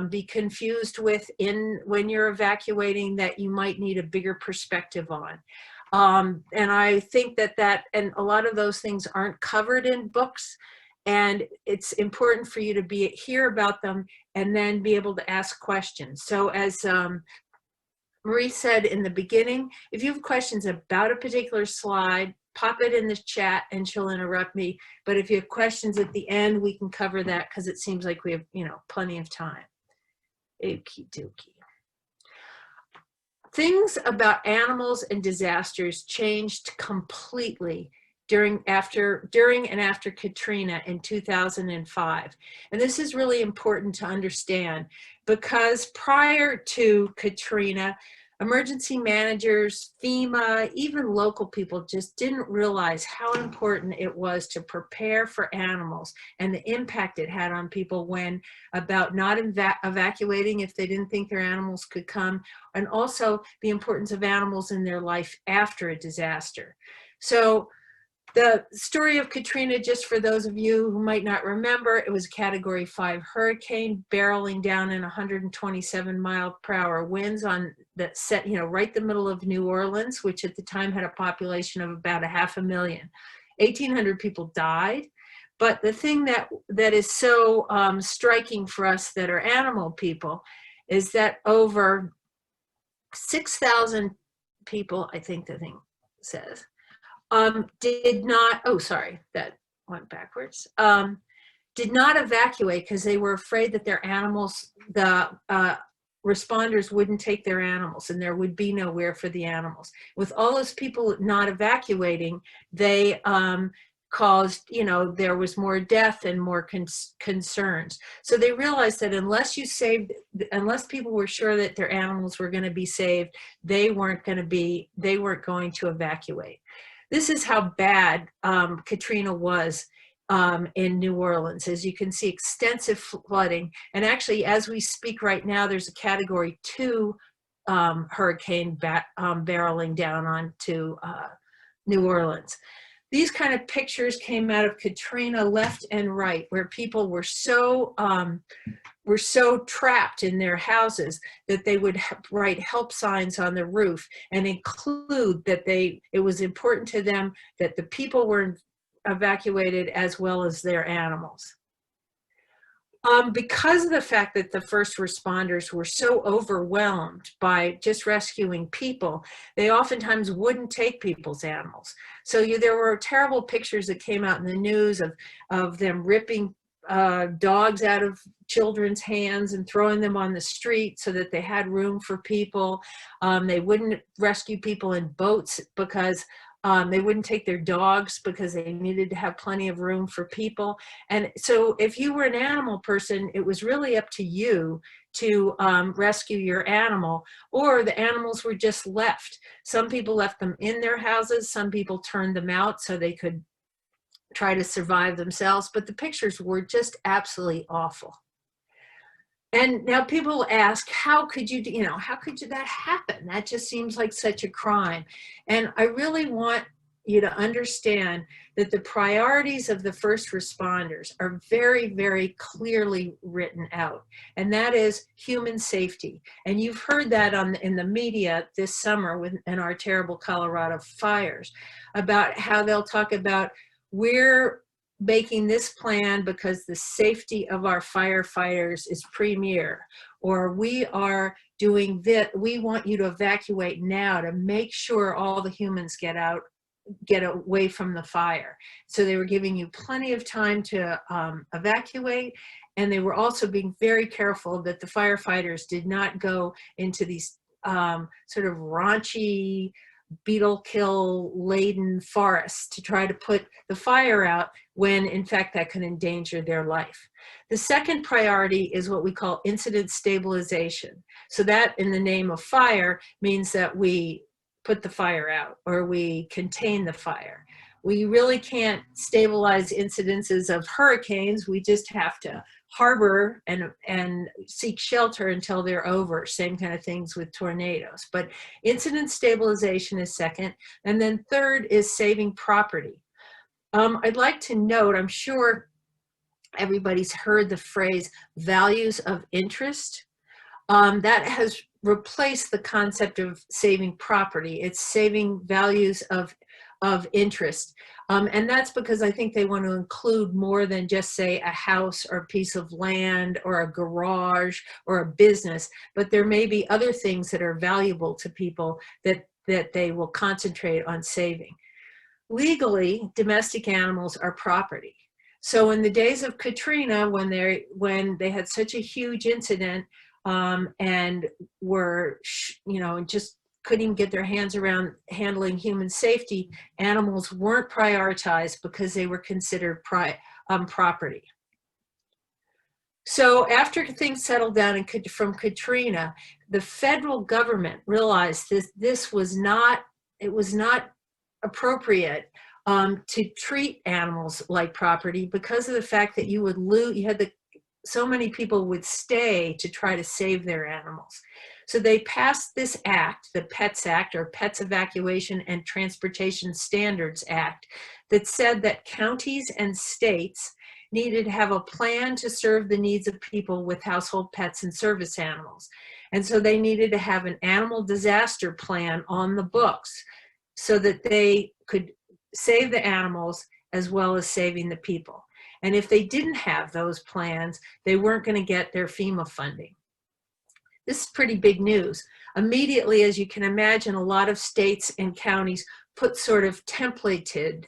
be confused with when you're evacuating, that you might need a bigger perspective on. And I think that and a lot of those things aren't covered in books, and it's important for you to hear about them and then be able to ask questions. So as Marie said in the beginning, if you have questions about a particular slide, pop it in the chat and she'll interrupt me. But if you have questions at the end, we can cover that, because it seems like we have, plenty of time. Okie dokie. Things about animals and disasters changed completely during and after Katrina in 2005. And this is really important to understand, because prior to Katrina, emergency managers, FEMA, even local people just didn't realize how important it was to prepare for animals and the impact it had on people about not evacuating if they didn't think their animals could come, and also the importance of animals in their life after a disaster. So the story of Katrina, just for those of you who might not remember, it was a Category 5 hurricane barreling down in 127-mile-per-hour winds that set, right the middle of New Orleans, which at the time had a population of about 500,000. 1,800 people died. But the thing that is so striking for us that are animal people is that over 6,000 people, I think the thing says, did not, oh, sorry, that went backwards, did not evacuate because they were afraid that their animals, the responders wouldn't take their animals and there would be nowhere for the animals. With all those people not evacuating, they caused, there was more death and more concerns. So they realized that unless people were sure that their animals were going to be saved, they weren't going to evacuate. This is how bad Katrina was in New Orleans. As you can see, extensive flooding. And actually, as we speak right now, there's a Category 2 hurricane barreling down onto New Orleans. These kind of pictures came out of Katrina left and right, where people were so trapped in their houses that they would write help signs on the roof and include that it was important to them that the people were evacuated as well as their animals. Because of the fact that the first responders were so overwhelmed by just rescuing people, they oftentimes wouldn't take people's animals. So there were terrible pictures that came out in the news of them ripping dogs out of children's hands and throwing them on the street so that they had room for people. They wouldn't rescue people in boats because they wouldn't take their dogs because they needed to have plenty of room for people. And so if you were an animal person, it was really up to you to rescue your animal, or the animals were just left. Some people left them in their houses. Some people turned them out so they could try to survive themselves, but the pictures were just absolutely awful. And now people ask, how could you, how could that happen? That just seems like such a crime. And I really want you to understand that the priorities of the first responders are very, very clearly written out. And that is human safety. And you've heard that in the media this summer in our terrible Colorado fires, about how they'll talk about, we're making this plan because the safety of our firefighters is premier, or we are doing this, we want you to evacuate now to make sure all the humans get away from the fire. So they were giving you plenty of time to evacuate, and they were also being very careful that the firefighters did not go into these sort of raunchy, beetle kill laden forests to try to put the fire out, when in fact that could endanger their life. The second priority is what we call incident stabilization. So that, in the name of fire, means that we put the fire out, or we contain the fire. We really can't stabilize incidences of hurricanes. We just have to harbor and seek shelter until they're over. Same kind of things with tornadoes. But incident stabilization is second. And then third is saving property. I'd like to note, I'm sure everybody's heard the phrase values of interest. That has replaced the concept of saving property. It's saving values of interest. And that's because I think they want to include more than just, say, a house or a piece of land or a garage or a business, but there may be other things that are valuable to people that they will concentrate on saving. Legally, domestic animals are property. So in the days of Katrina, when they had such a huge incident, and were, just couldn't even get their hands around handling human safety, animals weren't prioritized because they were considered property. So after things settled down from Katrina, the federal government realized this was not appropriate to treat animals like property, because of the fact that you had so many people would stay to try to save their animals. So they passed this act, the PETS Act, or Pets Evacuation and Transportation Standards Act, that said that counties and states needed to have a plan to serve the needs of people with household pets and service animals. And so they needed to have an animal disaster plan on the books so that they could save the animals as well as saving the people. And if they didn't have those plans, they weren't going to get their FEMA funding. This is pretty big news. Immediately, as you can imagine, a lot of states and counties put sort of templated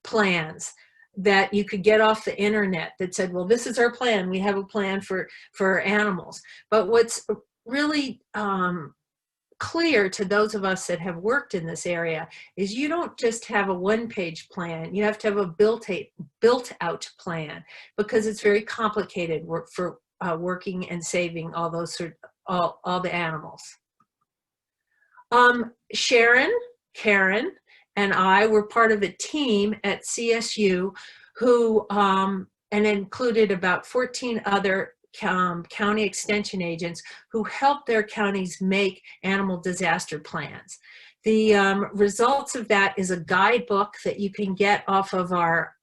plans that you could get off the internet that said, well, this is our plan. We have a plan for animals. But what's really clear to those of us that have worked in this area is you don't just have a one-page plan. You have to have a built-out plan, because it's very complicated for working and saving all the animals. Sharon, Karen, and I were part of a team at CSU who and included about 14 other county extension agents who helped their counties make animal disaster plans. The results of that is a guidebook that you can get off of our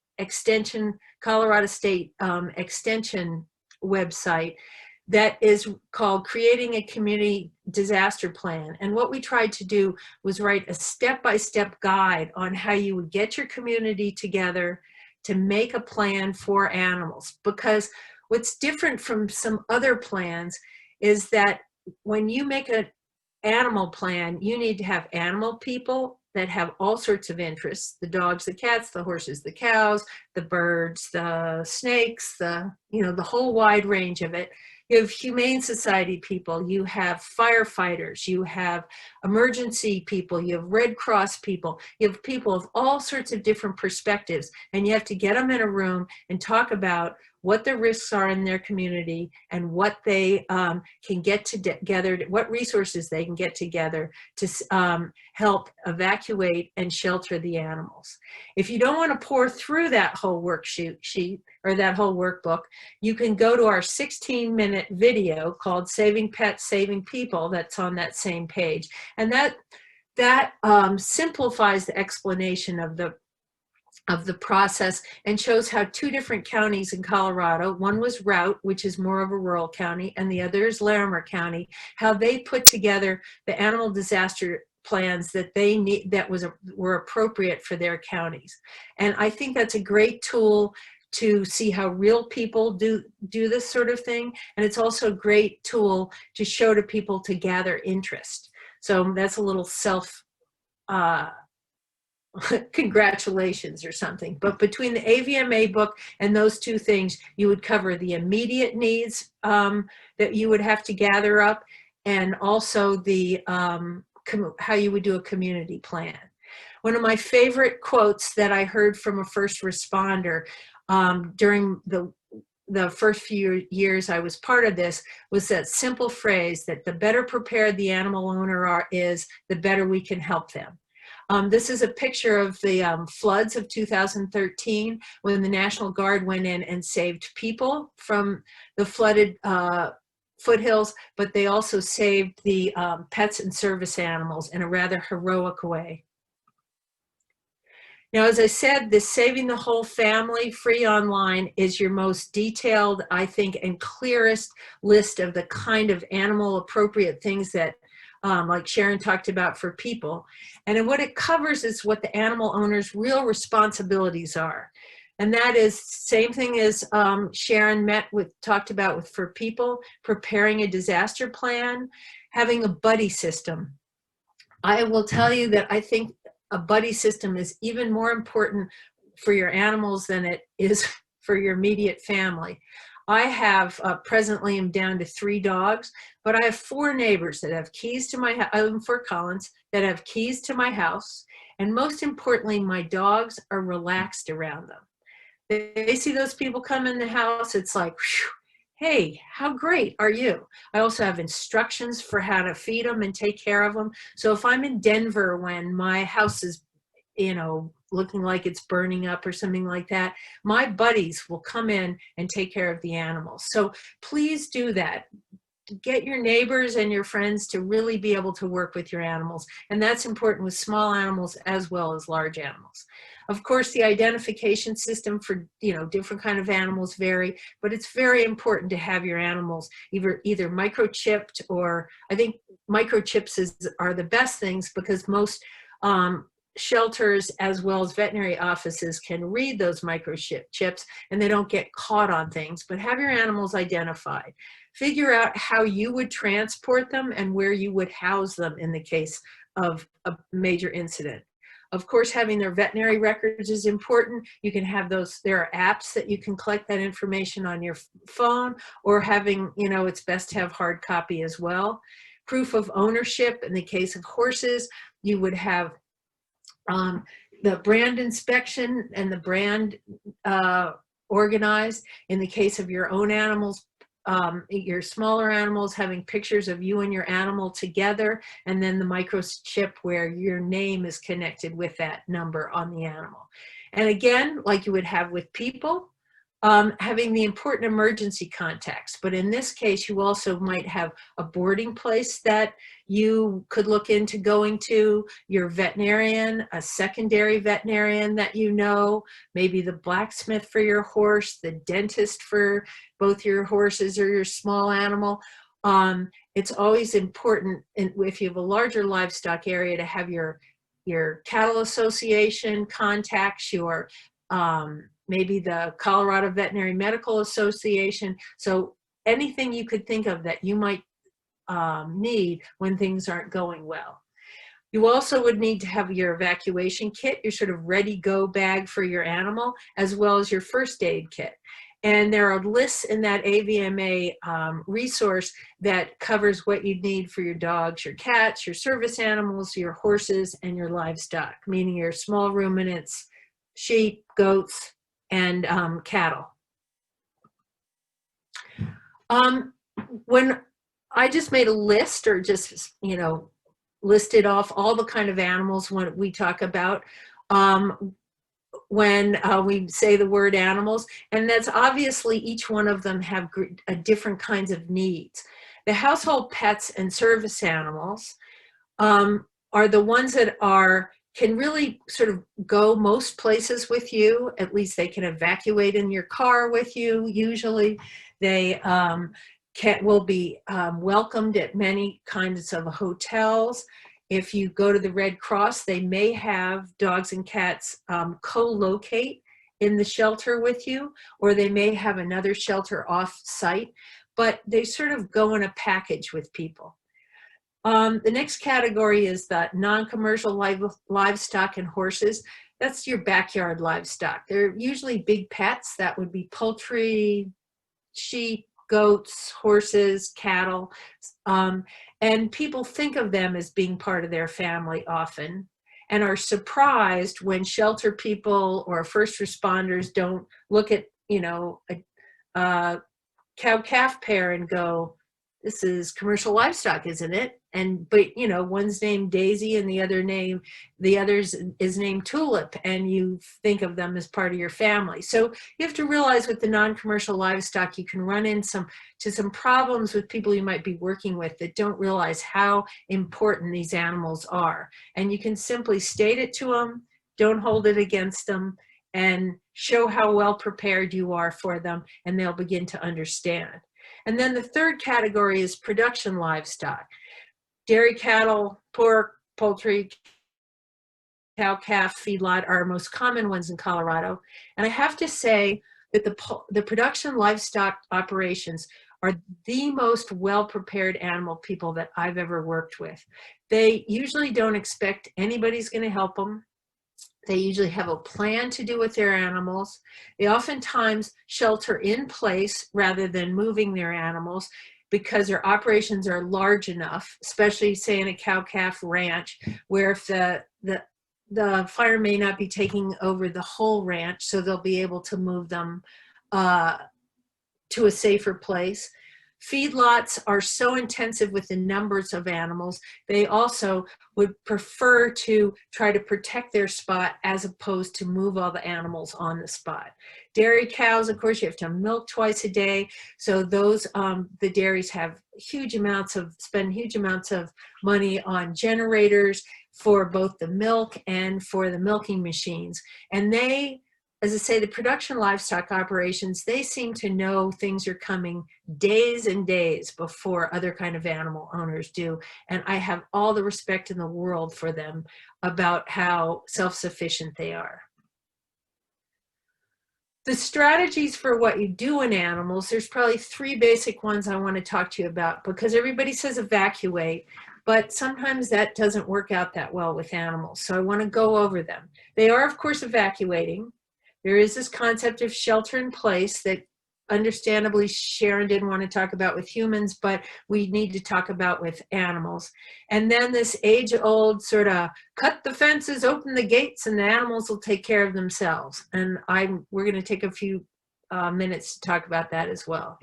Colorado State Extension website, that is called Creating a Community Disaster Plan. And what we tried to do was write a step-by-step guide on how you would get your community together to make a plan for animals. Because what's different from some other plans is that when you make an animal plan, you need to have animal people that have all sorts of interests: the dogs, the cats, the horses, the cows, the birds, the snakes, the whole wide range of it. You have Humane Society people, you have firefighters, you have emergency people, you have Red Cross people, you have people of all sorts of different perspectives, and you have to get them in a room and talk about what the risks are in their community and what they can get together, what resources they can get together to help evacuate and shelter the animals. If you don't want to pour through that whole worksheet or that whole workbook, you can go to our 16-minute video called Saving Pets, Saving People that's on that same page. And that simplifies the explanation of the process and shows how 2 different counties in Colorado, one was Routt, which is more of a rural county, and the other is Larimer County, how they put together the animal disaster plans that they need, that were appropriate for their counties. And I think that's a great tool to see how real people do this sort of thing. And it's also a great tool to show to people to gather interest. So that's a little congratulations or something. But between the AVMA book and those 2 things, you would cover the immediate needs that you would have to gather up, and also the how you would do a community plan. One of my favorite quotes that I heard from a first responder during the first few years I was part of this was that simple phrase that the better prepared the animal owner is, the better we can help them. This is a picture of the floods of 2013 when the National Guard went in and saved people from the flooded foothills, but they also saved the pets and service animals in a rather heroic way. Now, as I said, this Saving the Whole Family free online is your most detailed, I think, and clearest list of the kind of animal appropriate things that like Sharon talked about for people. And then what it covers is what the animal owner's real responsibilities are. And that is same thing as Sharon talked about for people, preparing a disaster plan, having a buddy system. I will tell you that I think a buddy system is even more important for your animals than it is for your immediate family. I have presently am down to 3 dogs, but I have 4 neighbors that have keys to my house. I live in Fort Collins, that have keys to my house. And most importantly, my dogs are relaxed around them. They see those people come in the house, it's like, whew, hey, how great are you? I also have instructions for how to feed them and take care of them. So if I'm in Denver when my house is, looking like it's burning up or something like that, my buddies will come in and take care of the animals. So please do that. Get your neighbors and your friends to really be able to work with your animals. And that's important with small animals as well as large animals. Of course, the identification system for different kind of animals vary, but it's very important to have your animals either microchipped, or I think microchips are the best things because most shelters as well as veterinary offices can read those microchips and they don't get caught on things. But have your animals identified. Figure out how you would transport them and where you would house them in the case of a major incident. Of course, having their veterinary records is important. You can have those, there are apps that you can collect that information on your phone, or having, it's best to have hard copy as well. Proof of ownership, in the case of horses, you would have the brand inspection and the brand organized. In the case of your own animals, your smaller animals, having pictures of you and your animal together, and then the microchip where your name is connected with that number on the animal. And again, like you would have with people, having the important emergency contacts. But in this case, you also might have a boarding place that you could look into going to, your veterinarian, a secondary veterinarian that maybe the blacksmith for your horse, the dentist for both your horses or your small animal. It's always important, if you have a larger livestock area, to have your cattle association contacts, your maybe the Colorado Veterinary Medical Association. So anything you could think of that you might need when things aren't going well. You also would need to have your evacuation kit, your sort of ready-go bag for your animal, as well as your first aid kit. And there are lists in that AVMA resource that covers what you need for your dogs, your cats, your service animals, your horses, and your livestock, meaning your small ruminants, sheep, goats, and cattle. When I just made a list, or just, you know, listed off all the kind of animals when we talk about, when we say the word animals, and that's obviously each one of them have different kinds of needs. The household pets and service animals are the ones that can really sort of go most places with you. At least they can evacuate in your car with you. Usually they will be welcomed at many kinds of hotels. If you go to the Red Cross, they may have dogs and cats co-locate in the shelter with you, or they may have another shelter off-site, but they sort of go in a package with people. The next category is the non-commercial livestock and horses. That's your backyard livestock. They're usually big pets. That would be poultry, sheep, goats, horses, cattle. And people think of them as being part of their family often, and are surprised when shelter people or first responders don't look at, you know, a cow-calf pair and go, this is commercial livestock, isn't it? But you know, one's named Daisy and the other's is named Tulip, and you think of them as part of your family. So you have to realize with the non-commercial livestock, you can run into some problems with people you might be working with that don't realize how important these animals are. And you can simply state it to them, don't hold it against them, and show how well prepared you are for them, and they'll begin to understand. And then the third category is production livestock. Dairy cattle, pork, poultry, cow, calf, feedlot are our most common ones in Colorado. And I have to say that the production livestock operations are the most well-prepared animal people that I've ever worked with. They usually don't expect anybody's going to help them. They usually have a plan to do with their animals. They oftentimes shelter in place rather than moving their animals, because their operations are large enough, especially say in a cow-calf ranch, where if the fire may not be taking over the whole ranch, so they'll be able to move them to a safer place. Feedlots are so intensive with the numbers of animals, they also would prefer to try to protect their spot as opposed to move all the animals on the spot. Dairy cows, of course, you have to milk twice a day. So those, the dairies have spend huge amounts of money on generators for both the milk and for the milking machines. And they, as I say, the production livestock operations, they seem to know things are coming days and days before other kind of animal owners do. And I have all the respect in the world for them about how self-sufficient they are. The strategies for what you do in animals, there's probably three basic ones I want to talk to you about, because everybody says evacuate, but sometimes that doesn't work out that well with animals. So I want to go over them. They are, of course, evacuating. There is this concept of shelter in place that understandably Sharon didn't want to talk about with humans, but we need to talk about with animals. And then this age-old sort of cut the fences, open the gates, and the animals will take care of themselves. And we're going to take a few minutes to talk about that as well.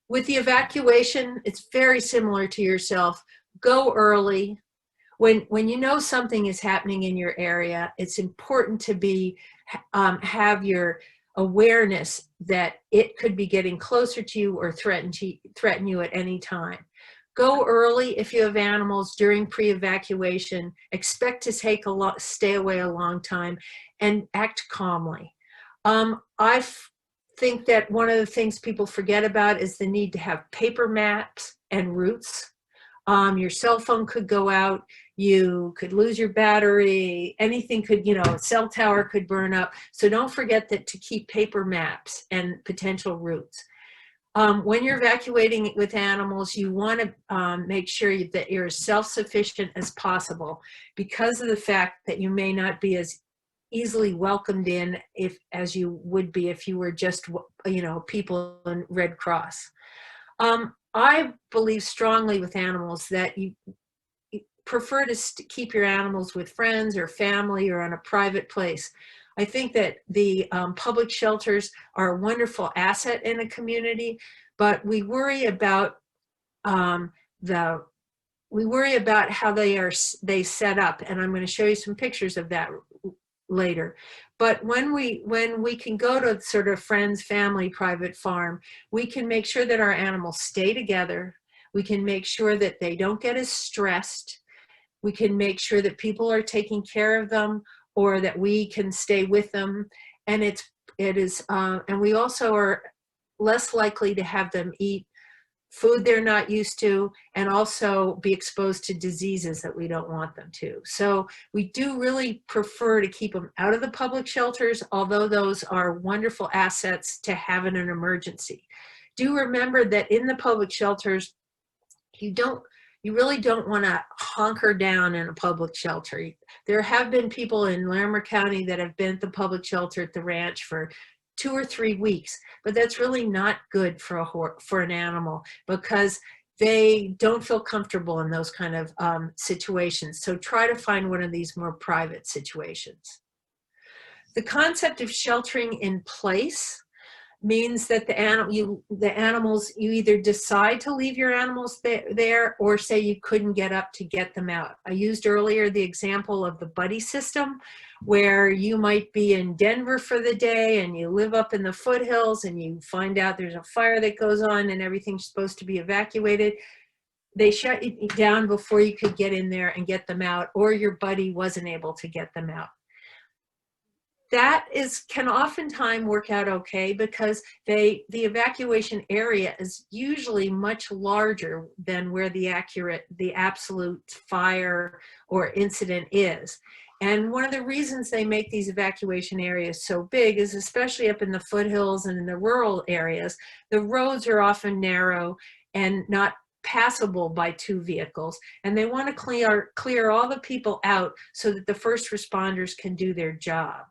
With the evacuation, it's very similar to yourself. Go early. When you know something is happening in your area, it's important to have your awareness that it could be getting closer to you or threaten you at any time. Go early if you have animals during pre-evacuation. Expect to stay away a long time, and act calmly. I think that one of the things people forget about is the need to have paper maps and routes. Your cell phone could go out, you could lose your battery, anything could, a cell tower could burn up. So don't forget that to keep paper maps and potential routes. When you're evacuating with animals, you want to make sure that you're as self-sufficient as possible, because of the fact that you may not be as easily welcomed in as you would be if you were just, people in Red Cross. I believe strongly with animals that you prefer to keep your animals with friends or family or on a private place. I think that the public shelters are a wonderful asset in a community, but we worry about how they set up, and I'm going to show you some pictures of that later. But when we can go to sort of friends, family, private farm, we can make sure that our animals stay together. We can make sure that they don't get as stressed. We can make sure that people are taking care of them, or that we can stay with them. And and we also are less likely to have them eat food they're not used to, and also be exposed to diseases that we don't want them to. So we do really prefer to keep them out of the public shelters, although those are wonderful assets to have in an emergency. Do remember that in the public shelters, you really don't want to hunker down in a public shelter. There have been people in Larimer County that have been at the public shelter at the ranch for 2 or 3 weeks, but that's really not good for an animal, because they don't feel comfortable in those kind of situations. So try to find one of these more private situations. The concept of sheltering in place means that you either decide to leave your animals there, or say you couldn't get up to get them out. I used earlier the example of the buddy system, where you might be in Denver for the day and you live up in the foothills and you find out there's a fire that goes on and everything's supposed to be evacuated. They shut you down before you could get in there and get them out, or your buddy wasn't able to get them out. That can oftentimes work out okay, because the evacuation area is usually much larger than where the absolute fire or incident is. And one of the reasons they make these evacuation areas so big is, especially up in the foothills and in the rural areas, the roads are often narrow and not passable by 2 vehicles. And they want to clear all the people out so that the first responders can do their job.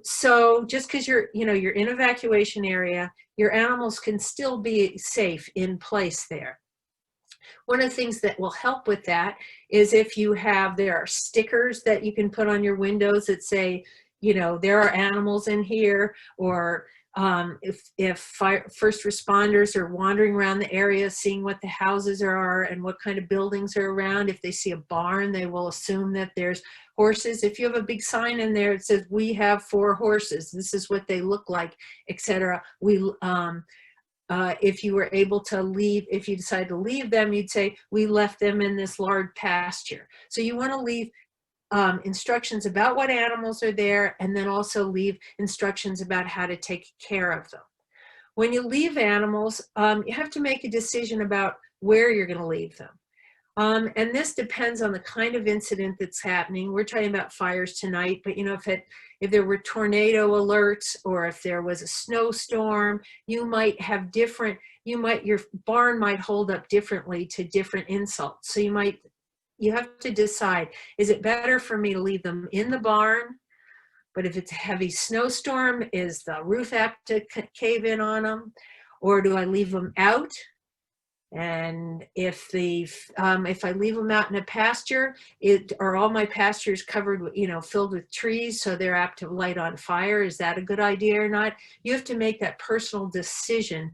So just because you're in evacuation area, your animals can still be safe in place there. One of the things that will help with that is if there are stickers that you can put on your windows that say, there are animals in here, or if first responders are wandering around the area, seeing what the houses are and what kind of buildings are around. If they see a barn, they will assume that there's horses. If you have a big sign in there that says, "We have 4 horses. This is what they look like," etc. If you were able to leave, if you decide to leave them, you'd say, "We left them in this large pasture." So you want to leave instructions about what animals are there, and then also leave instructions about how to take care of them. When you leave animals, you have to make a decision about where you're going to leave them. And this depends on the kind of incident that's happening. We're talking about fires tonight, but if there were tornado alerts, or if there was a snowstorm, your barn might hold up differently to different insults. So you have to decide, is it better for me to leave them in the barn? But if it's a heavy snowstorm, is the roof apt to cave in on them? Or do I leave them out? And if I leave them out in a pasture, are all my pastures covered with, filled with trees, so they're apt to light on fire? Is that a good idea or not? You have to make that personal decision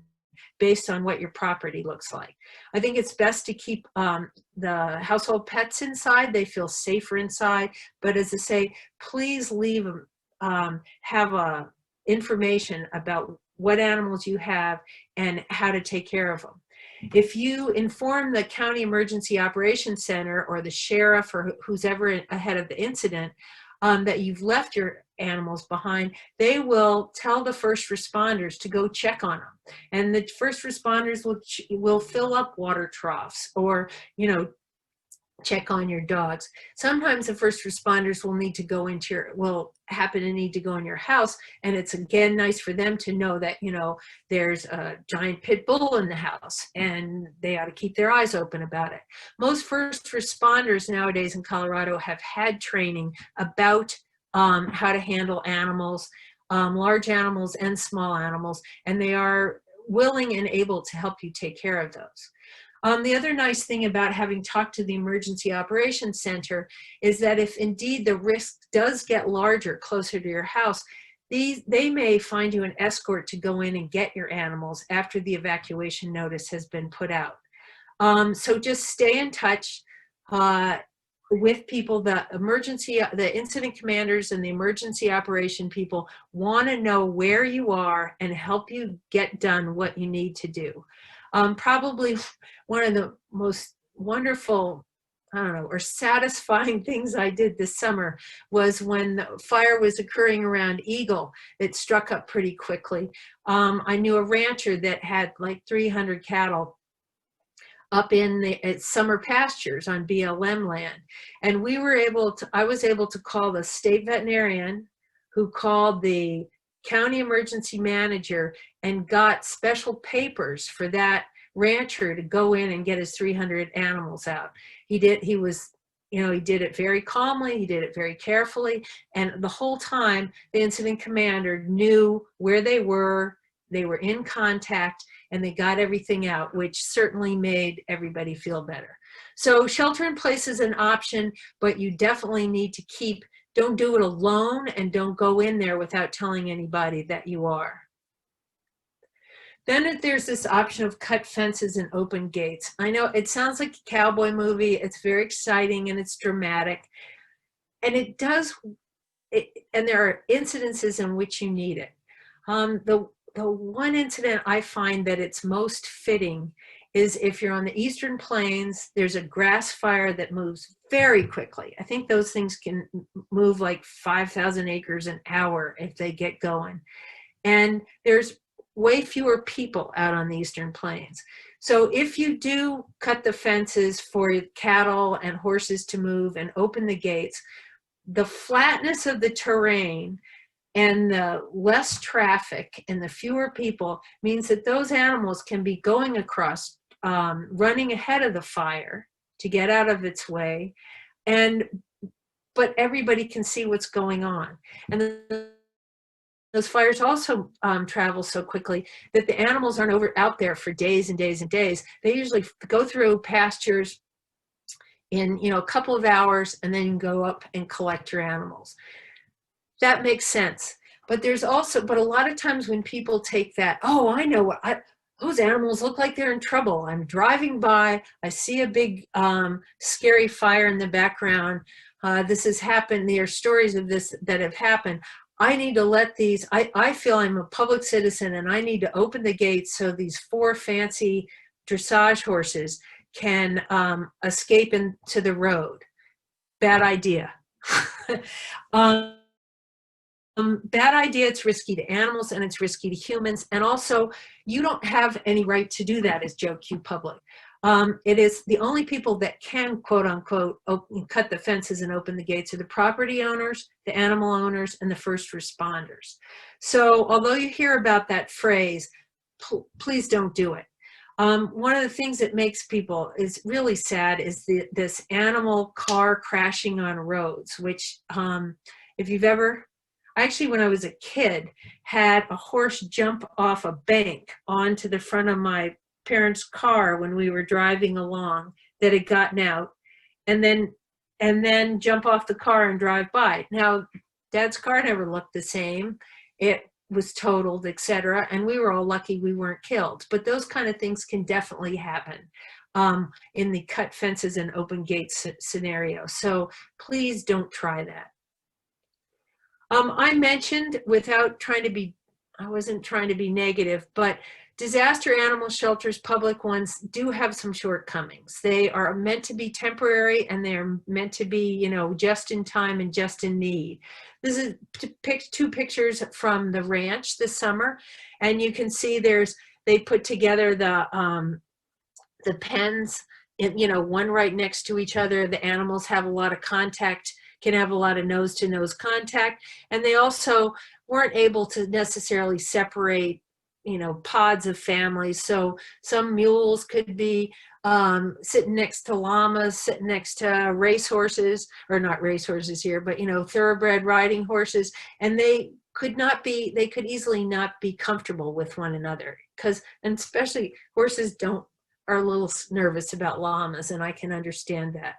based on what your property looks like. I think it's best to keep the household pets inside. They feel safer inside. But as I say, please leave them, have information about what animals you have and how to take care of them. If you inform the County Emergency Operations Center or the sheriff or who's ever ahead of the incident that you've left your animals behind, they will tell the first responders to go check on them. And the first responders will fill up water troughs, or, check on your dogs. Sometimes the first responders will happen to need to go in your house, and it's again nice for them to know that there's a giant pit bull in the house, and they ought to keep their eyes open about it. Most first responders nowadays in Colorado have had training about how to handle animals, large animals and small animals, and they are willing and able to help you take care of those. The other nice thing about having talked to the Emergency Operations Center is that if indeed the risk does get larger closer to your house, they may find you an escort to go in and get your animals after the evacuation notice has been put out. So just stay in touch with people. The incident commanders and the emergency operation people want to know where you are and help you get done what you need to do. Probably one of the most wonderful, I don't know, or satisfying things I did this summer was when the fire was occurring around Eagle. It struck up pretty quickly. I knew a rancher that had like 300 cattle up in the summer pastures on BLM land. And I was able to call the state veterinarian, who called the county emergency manager and got special papers for that rancher to go in and get his 300 animals out. He did it very calmly, he did it very carefully, and the whole time the incident commander knew where they were in contact, and they got everything out, which certainly made everybody feel better. So shelter in place is an option, but you definitely need to don't do it alone, and don't go in there without telling anybody that you are. Then there's this option of cut fences and open gates. I know it sounds like a cowboy movie. It's very exciting and it's dramatic. And and there are incidences in which you need it. The one incident I find that it's most fitting is if you're on the Eastern Plains, there's a grass fire that moves very quickly. I think those things can move like 5,000 acres an hour if they get going. And there's way fewer people out on the Eastern Plains. So if you do cut the fences for cattle and horses to move and open the gates, the flatness of the terrain and the less traffic and the fewer people means that those animals can be going across, running ahead of the fire to get out of its way, but everybody can see what's going on. And those fires also travel so quickly that the animals aren't out there for days and days and days. They usually go through pastures in a couple of hours, and then you go up and collect your animals. That makes sense. But a lot of times when people take that, oh, I know those animals look like they're in trouble. I'm driving by, I see a big scary fire in the background. This has happened. There are stories of this that have happened. I need to let I feel I'm a public citizen and I need to open the gates so these 4 fancy dressage horses can escape into the road. Bad idea. Bad idea. It's risky to animals and it's risky to humans. And also, you don't have any right to do that as Joe Q Public. It is the only people that can, quote unquote, cut the fences and open the gates are the property owners, the animal owners, and the first responders. So although you hear about that phrase, please don't do it. One of the things that makes people is really sad is this animal car crashing on roads, which if you've ever, actually when I was a kid, had a horse jump off a bank onto the front of my parents' car when we were driving along that had gotten out, and then jump off the car and drive by. Now, Dad's car never looked the same. It was totaled, etc., and we were all lucky we weren't killed. But those kind of things can definitely happen in the cut fences and open gates scenario. So please don't try that. I mentioned, without trying to be, I wasn't trying to be negative, but disaster animal shelters, public ones, do have some shortcomings. They are meant to be temporary, and they're meant to be, just in time and just in need. This is 2 pictures from the ranch this summer, and you can see they put together the pens, one right next to each other. The animals have a lot of contact, can have a lot of nose-to-nose contact, and they also weren't able to necessarily separate you know, pods of families. So some mules could be sitting next to llamas, sitting next to racehorses, or not racehorses here, but, you know, thoroughbred riding horses. And they could easily not be comfortable with one another, and especially horses are a little nervous about llamas, and I can understand that.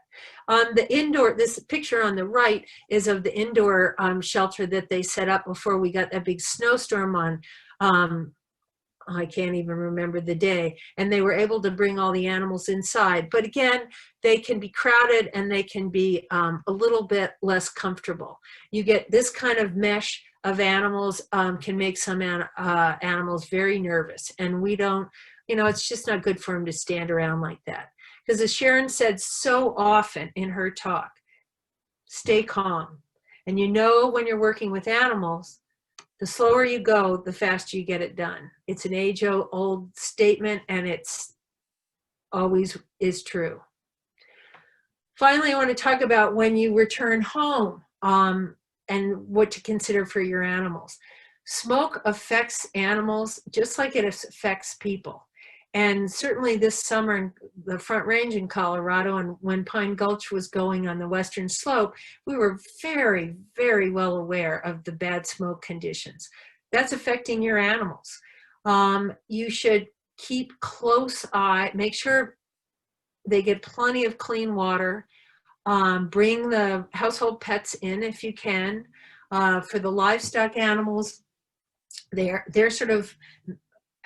On the indoor, this picture on the right is of the indoor shelter that they set up before we got that big snowstorm on, I can't even remember the day, and they were able to bring all the animals inside. But again, they can be crowded and they can be a little bit less comfortable. You get this kind of mesh of animals can make some animals very nervous, and we don't, you know, it's just not good for them to stand around like that. Because as Sharon said so often in her talk, stay calm. And you know, when you're working with animals, the slower you go, the faster you get it done. It's an age-old statement, and it's always is true. Finally, I want to talk about when you return home and what to consider for your animals. Smoke affects animals just like it affects people. And certainly this summer in the Front Range in Colorado, and when Pine Gulch was going on the western slope, we were very, very well aware of the bad smoke conditions. That's affecting your animals. You should keep close eye, make sure they get plenty of clean water. Bring the household pets in if you can. For the livestock animals, they're sort of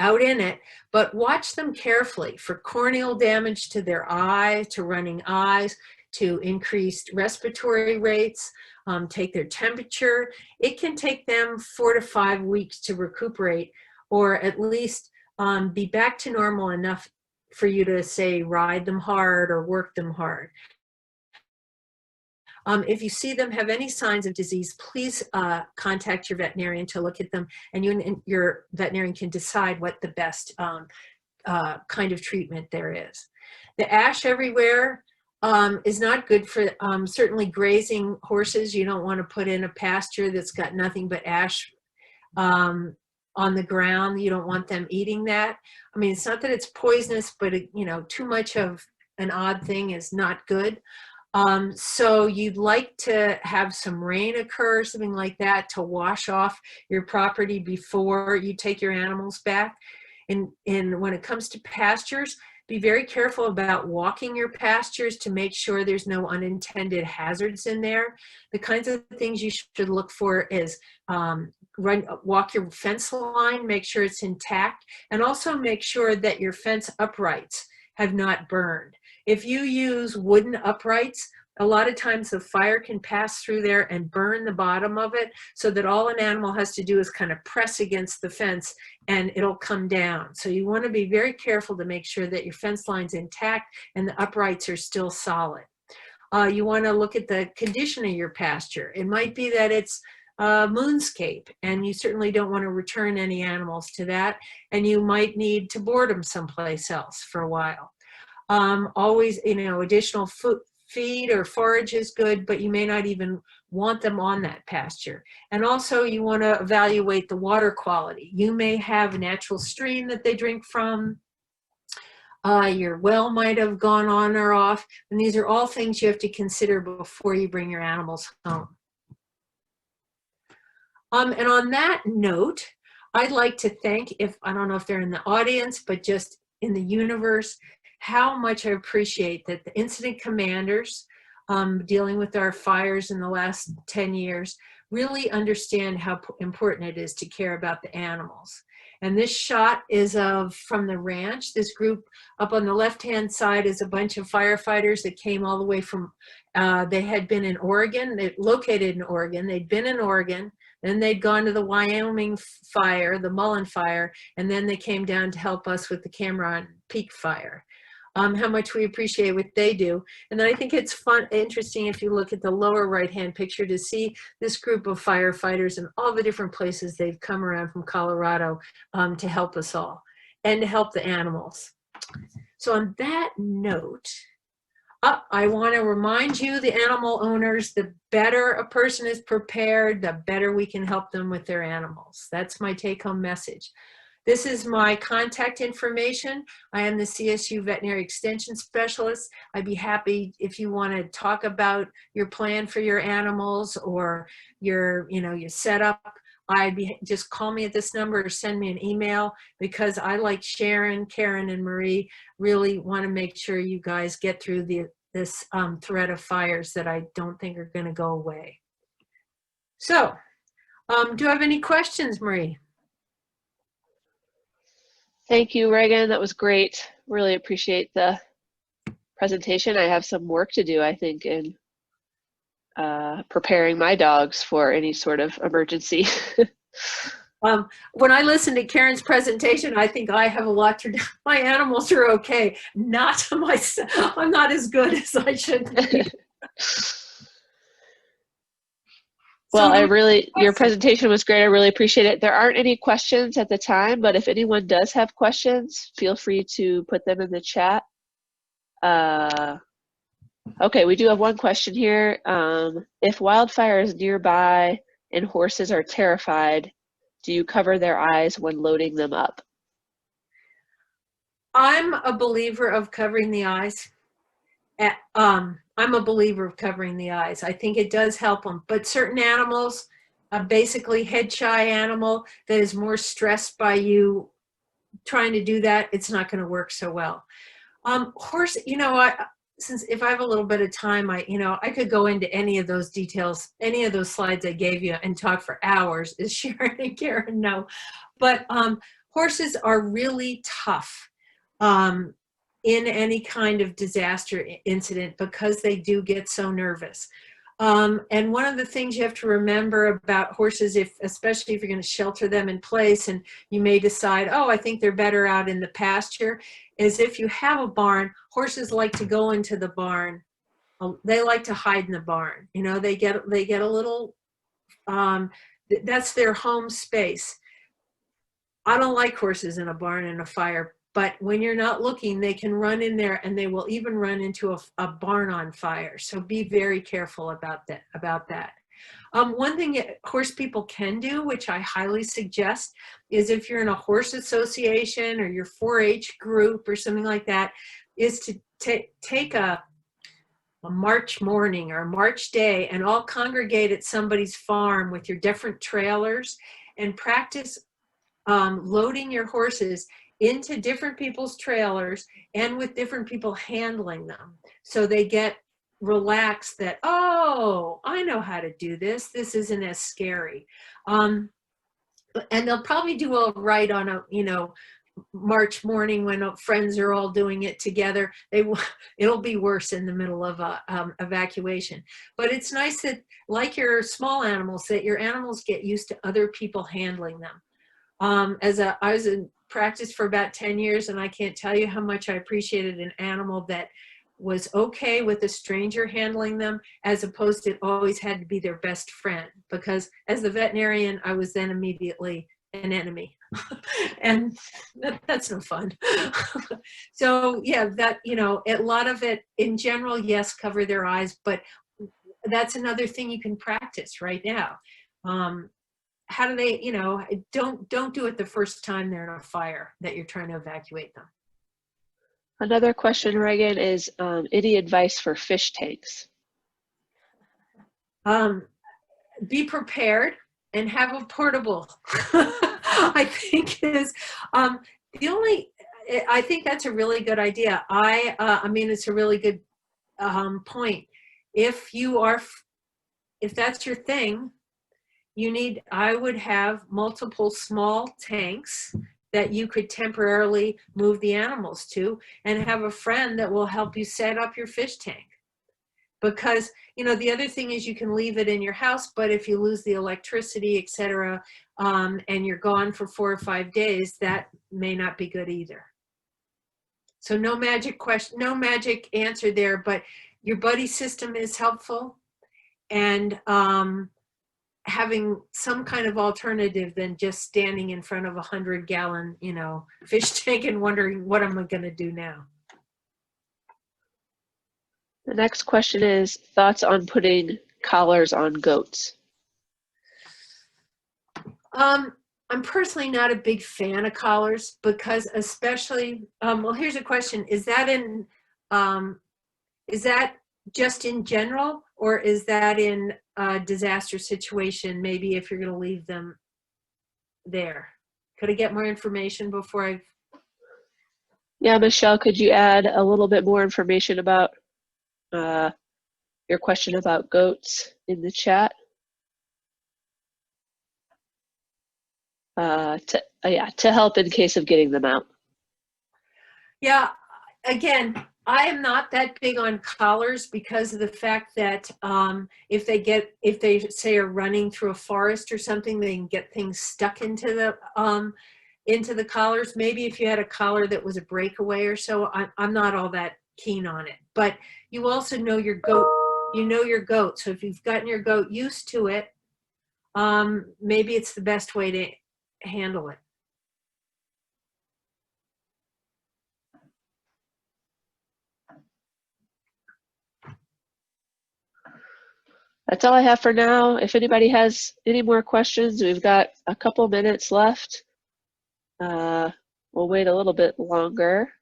out in it, but watch them carefully for corneal damage to their eye, to running eyes, to increased respiratory rates, take their temperature. It can take them 4 to 5 weeks to recuperate, or at least be back to normal enough for you to say ride them hard or work them hard. If you see them have any signs of disease, please contact your veterinarian to look at them, and you and your veterinarian can decide what the best kind of treatment there is. The ash everywhere is not good for certainly grazing horses. You don't want to put in a pasture that's got nothing but ash on the ground. You don't want them eating that. I mean, it's not that it's poisonous, but you know, too much of an odd thing is not good. So you'd like to have some rain occur, something like that, to wash off your property before you take your animals back. And when it comes to pastures, be very careful about walking your pastures to make sure there's no unintended hazards in there. The kinds of things you should look for is walk your fence line, make sure it's intact, and also make sure that your fence uprights have not burned. If you use wooden uprights, a lot of times the fire can pass through there and burn the bottom of it, so that all an animal has to do is kind of press against the fence and it'll come down. So you want to be very careful to make sure that your fence line's intact and the uprights are still solid. You want to look at the condition of your pasture. It might be that it's moonscape, and you certainly don't want to return any animals to that, and you might need to board them someplace else for a while. Always, you know, additional feed or forage is good, but you may not even want them on that pasture. And also you want to evaluate the water quality. You may have a natural stream that they drink from. Your well might have gone on or off. And these are all things you have to consider before you bring your animals home. And on that note, I'd like to thank, I don't know if they're in the audience, but just in the universe, how much I appreciate that the incident commanders dealing with our fires in the last 10 years really understand how important it is to care about the animals. And this shot is from the ranch. This group up on the left-hand side is a bunch of firefighters that came all the way from, they had been in Oregon, they're located in Oregon, they'd been in Oregon, then they'd gone to the Wyoming fire, the Mullen fire, and then they came down to help us with the Cameron Peak fire. How much we appreciate what they do. And then I think it's interesting if you look at the lower right-hand picture to see this group of firefighters and all the different places they've come around from Colorado to help us all and to help the animals. So on that note, I want to remind you, the animal owners, the better a person is prepared, the better we can help them with their animals. That's my take-home message. This is my contact information. I am the CSU Veterinary Extension Specialist. I'd be happy if you want to talk about your plan for your animals or your setup. Just call me at this number or send me an email, because I, like Sharon, Karen, and Marie, really want to make sure you guys get through this threat of fires that I don't think are going to go away. So, do you have any questions, Marie? Thank you, Ragan. That was great. Really appreciate the presentation. I have some work to do, I think, in preparing my dogs for any sort of emergency. When I listened to Karen's presentation, I think I have a lot to do. My animals are okay. Not myself. I'm not as good as I should be. Well, your presentation was great. I really appreciate it. There aren't any questions at the time, but if anyone does have questions, feel free to put them in the chat. Okay, we do have one question here. If wildfire is nearby and horses are terrified, do you cover their eyes when loading them up? I'm a believer of covering the eyes. I'm a believer of covering the eyes. I think it does help them. But certain animals, basically head shy animal that is more stressed by you trying to do that, it's not going to work so well. Horse, since if I have a little bit of time, I could go into any of those details, any of those slides I gave you and talk for hours, as Sharon and Karen know. But horses are really tough in any kind of disaster incident because they do get so nervous. And one of the things you have to remember about horses, especially if you're going to shelter them in place and you may decide, oh, I think they're better out in the pasture, is if you have a barn, horses like to go into the barn. They like to hide in the barn. They get a little, that's their home space. I don't like horses in a barn in a fire, but when you're not looking, they can run in there and they will even run into a barn on fire. So be very careful about that. One thing horse people can do, which I highly suggest, is if you're in a horse association or your 4-H group or something like that, is to take a March morning or March day and all congregate at somebody's farm with your different trailers and practice loading your horses into different people's trailers and with different people handling them. So they get relaxed that, oh, I know how to do this. This isn't as scary. And they'll probably do all right on a, March morning when friends are all doing it together. It'll be worse in the middle of a evacuation. But it's nice that, like your small animals, that your animals get used to other people handling them. I was in practice for about 10 years, and I can't tell you how much I appreciated an animal that was okay with a stranger handling them, as opposed to it always had to be their best friend. Because as the veterinarian, I was then immediately an enemy. And that's no fun. So yeah, a lot of it in general, yes, cover their eyes, but that's another thing you can practice right now. How do they, don't do it the first time they're in a fire that you're trying to evacuate them. Another question, Ragan, is any advice for fish tanks? Be prepared and have a portable. I think is I think that's a really good idea. I mean, it's a really good point. If that's your thing, I would have multiple small tanks that you could temporarily move the animals to, and have a friend that will help you set up your fish tank. Because, the other thing is you can leave it in your house, but if you lose the electricity, etc., and you're gone for 4 or 5 days, that may not be good either. So no magic answer there, but your buddy system is helpful, and having some kind of alternative than just standing in front of a 100-gallon, fish tank and wondering, what am I going to do now? The next question is thoughts on putting collars on goats. I'm personally not a big fan of collars because especially, well, here's a question. Is that just in general, or is that in a disaster situation, maybe if you're going to leave them there? Could I get more information before I? Yeah, Michelle, could you add a little bit more information about your question about goats in the chat? To help in case of getting them out. Yeah, again, I am not that big on collars because of the fact that if they say are running through a forest or something, they can get things stuck into the collars. Maybe if you had a collar that was a breakaway or so, I'm not all that keen on it. But you also know your goat. You know your goat. So if you've gotten your goat used to it, maybe it's the best way to handle it. That's all I have for now. If anybody has any more questions, we've got a couple minutes left. We'll wait a little bit longer.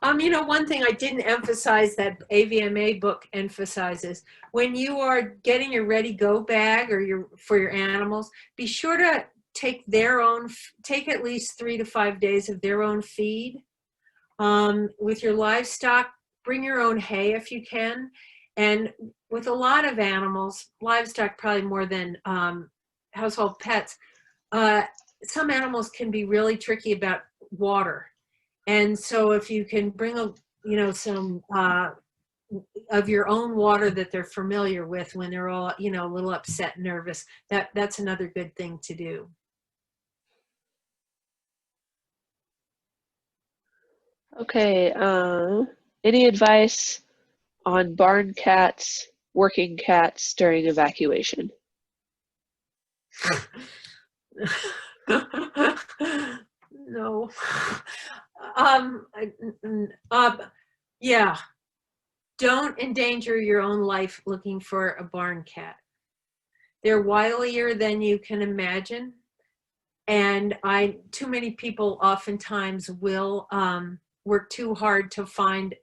You know, one thing I didn't emphasize that AVMA book emphasizes, when you are getting your ready-go bag or for your animals, be sure to take at least 3 to 5 days of their own feed. With your livestock, bring your own hay if you can. And with a lot of animals, livestock probably more than household pets, some animals can be really tricky about water. And so if you can bring some of your own water that they're familiar with when they're all, a little upset and nervous, that's another good thing to do. Okay, any advice on barn cats, working cats during evacuation? No. Yeah. Don't endanger your own life looking for a barn cat. They're wilier than you can imagine. And too many people oftentimes will work too hard to find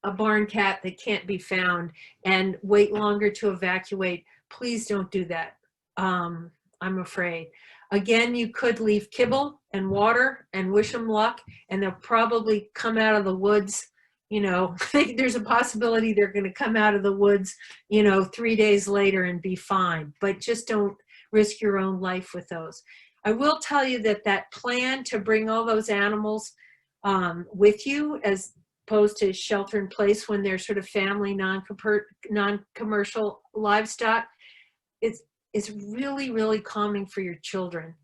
a barn cat that can't be found and wait longer to evacuate. Please don't do that. I'm afraid. Again, you could leave kibble and water and wish them luck, and they'll probably come out of the woods. There's a possibility they're going to come out of the woods, 3 days later and be fine. But just don't risk your own life with those. I will tell you that plan to bring all those animals with you as opposed to shelter in place when they're sort of family non-commercial livestock, it's really, really calming for your children.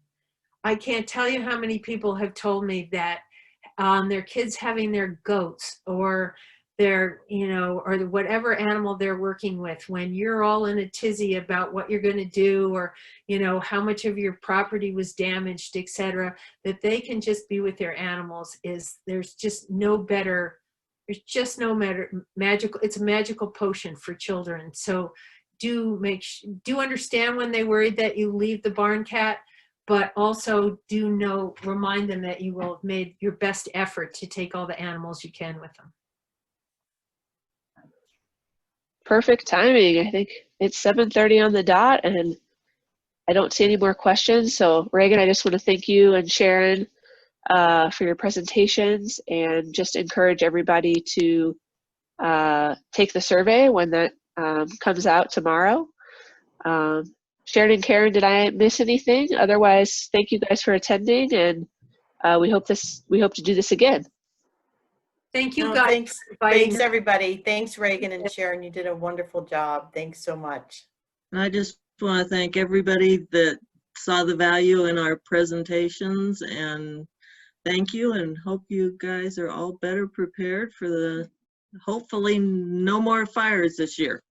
I can't tell you how many people have told me that their kids having their goats or their, or whatever animal they're working with, when you're all in a tizzy about what you're going to do or, how much of your property was damaged, etc., that they can just be with their animals. There's just no magical, it's a magical potion for children. So do understand when they worry that you leave the barn cat, but also remind them that you will have made your best effort to take all the animals you can with them. Perfect timing. I think it's 7:30 on the dot, and I don't see any more questions. So Ragan, I just want to thank you and Sharon for your presentations, and just encourage everybody to take the survey when that comes out tomorrow. Sharon and Karen, did I miss anything? Otherwise, thank you guys for attending, and we hope to do this again. Thank you, No, guys. thanks everybody. Thanks Ragan and Sharon, you did a wonderful job. Thanks so much. And I just want to thank everybody that saw the value in our presentations, and thank you, and hope you guys are all better prepared for hopefully no more fires this year.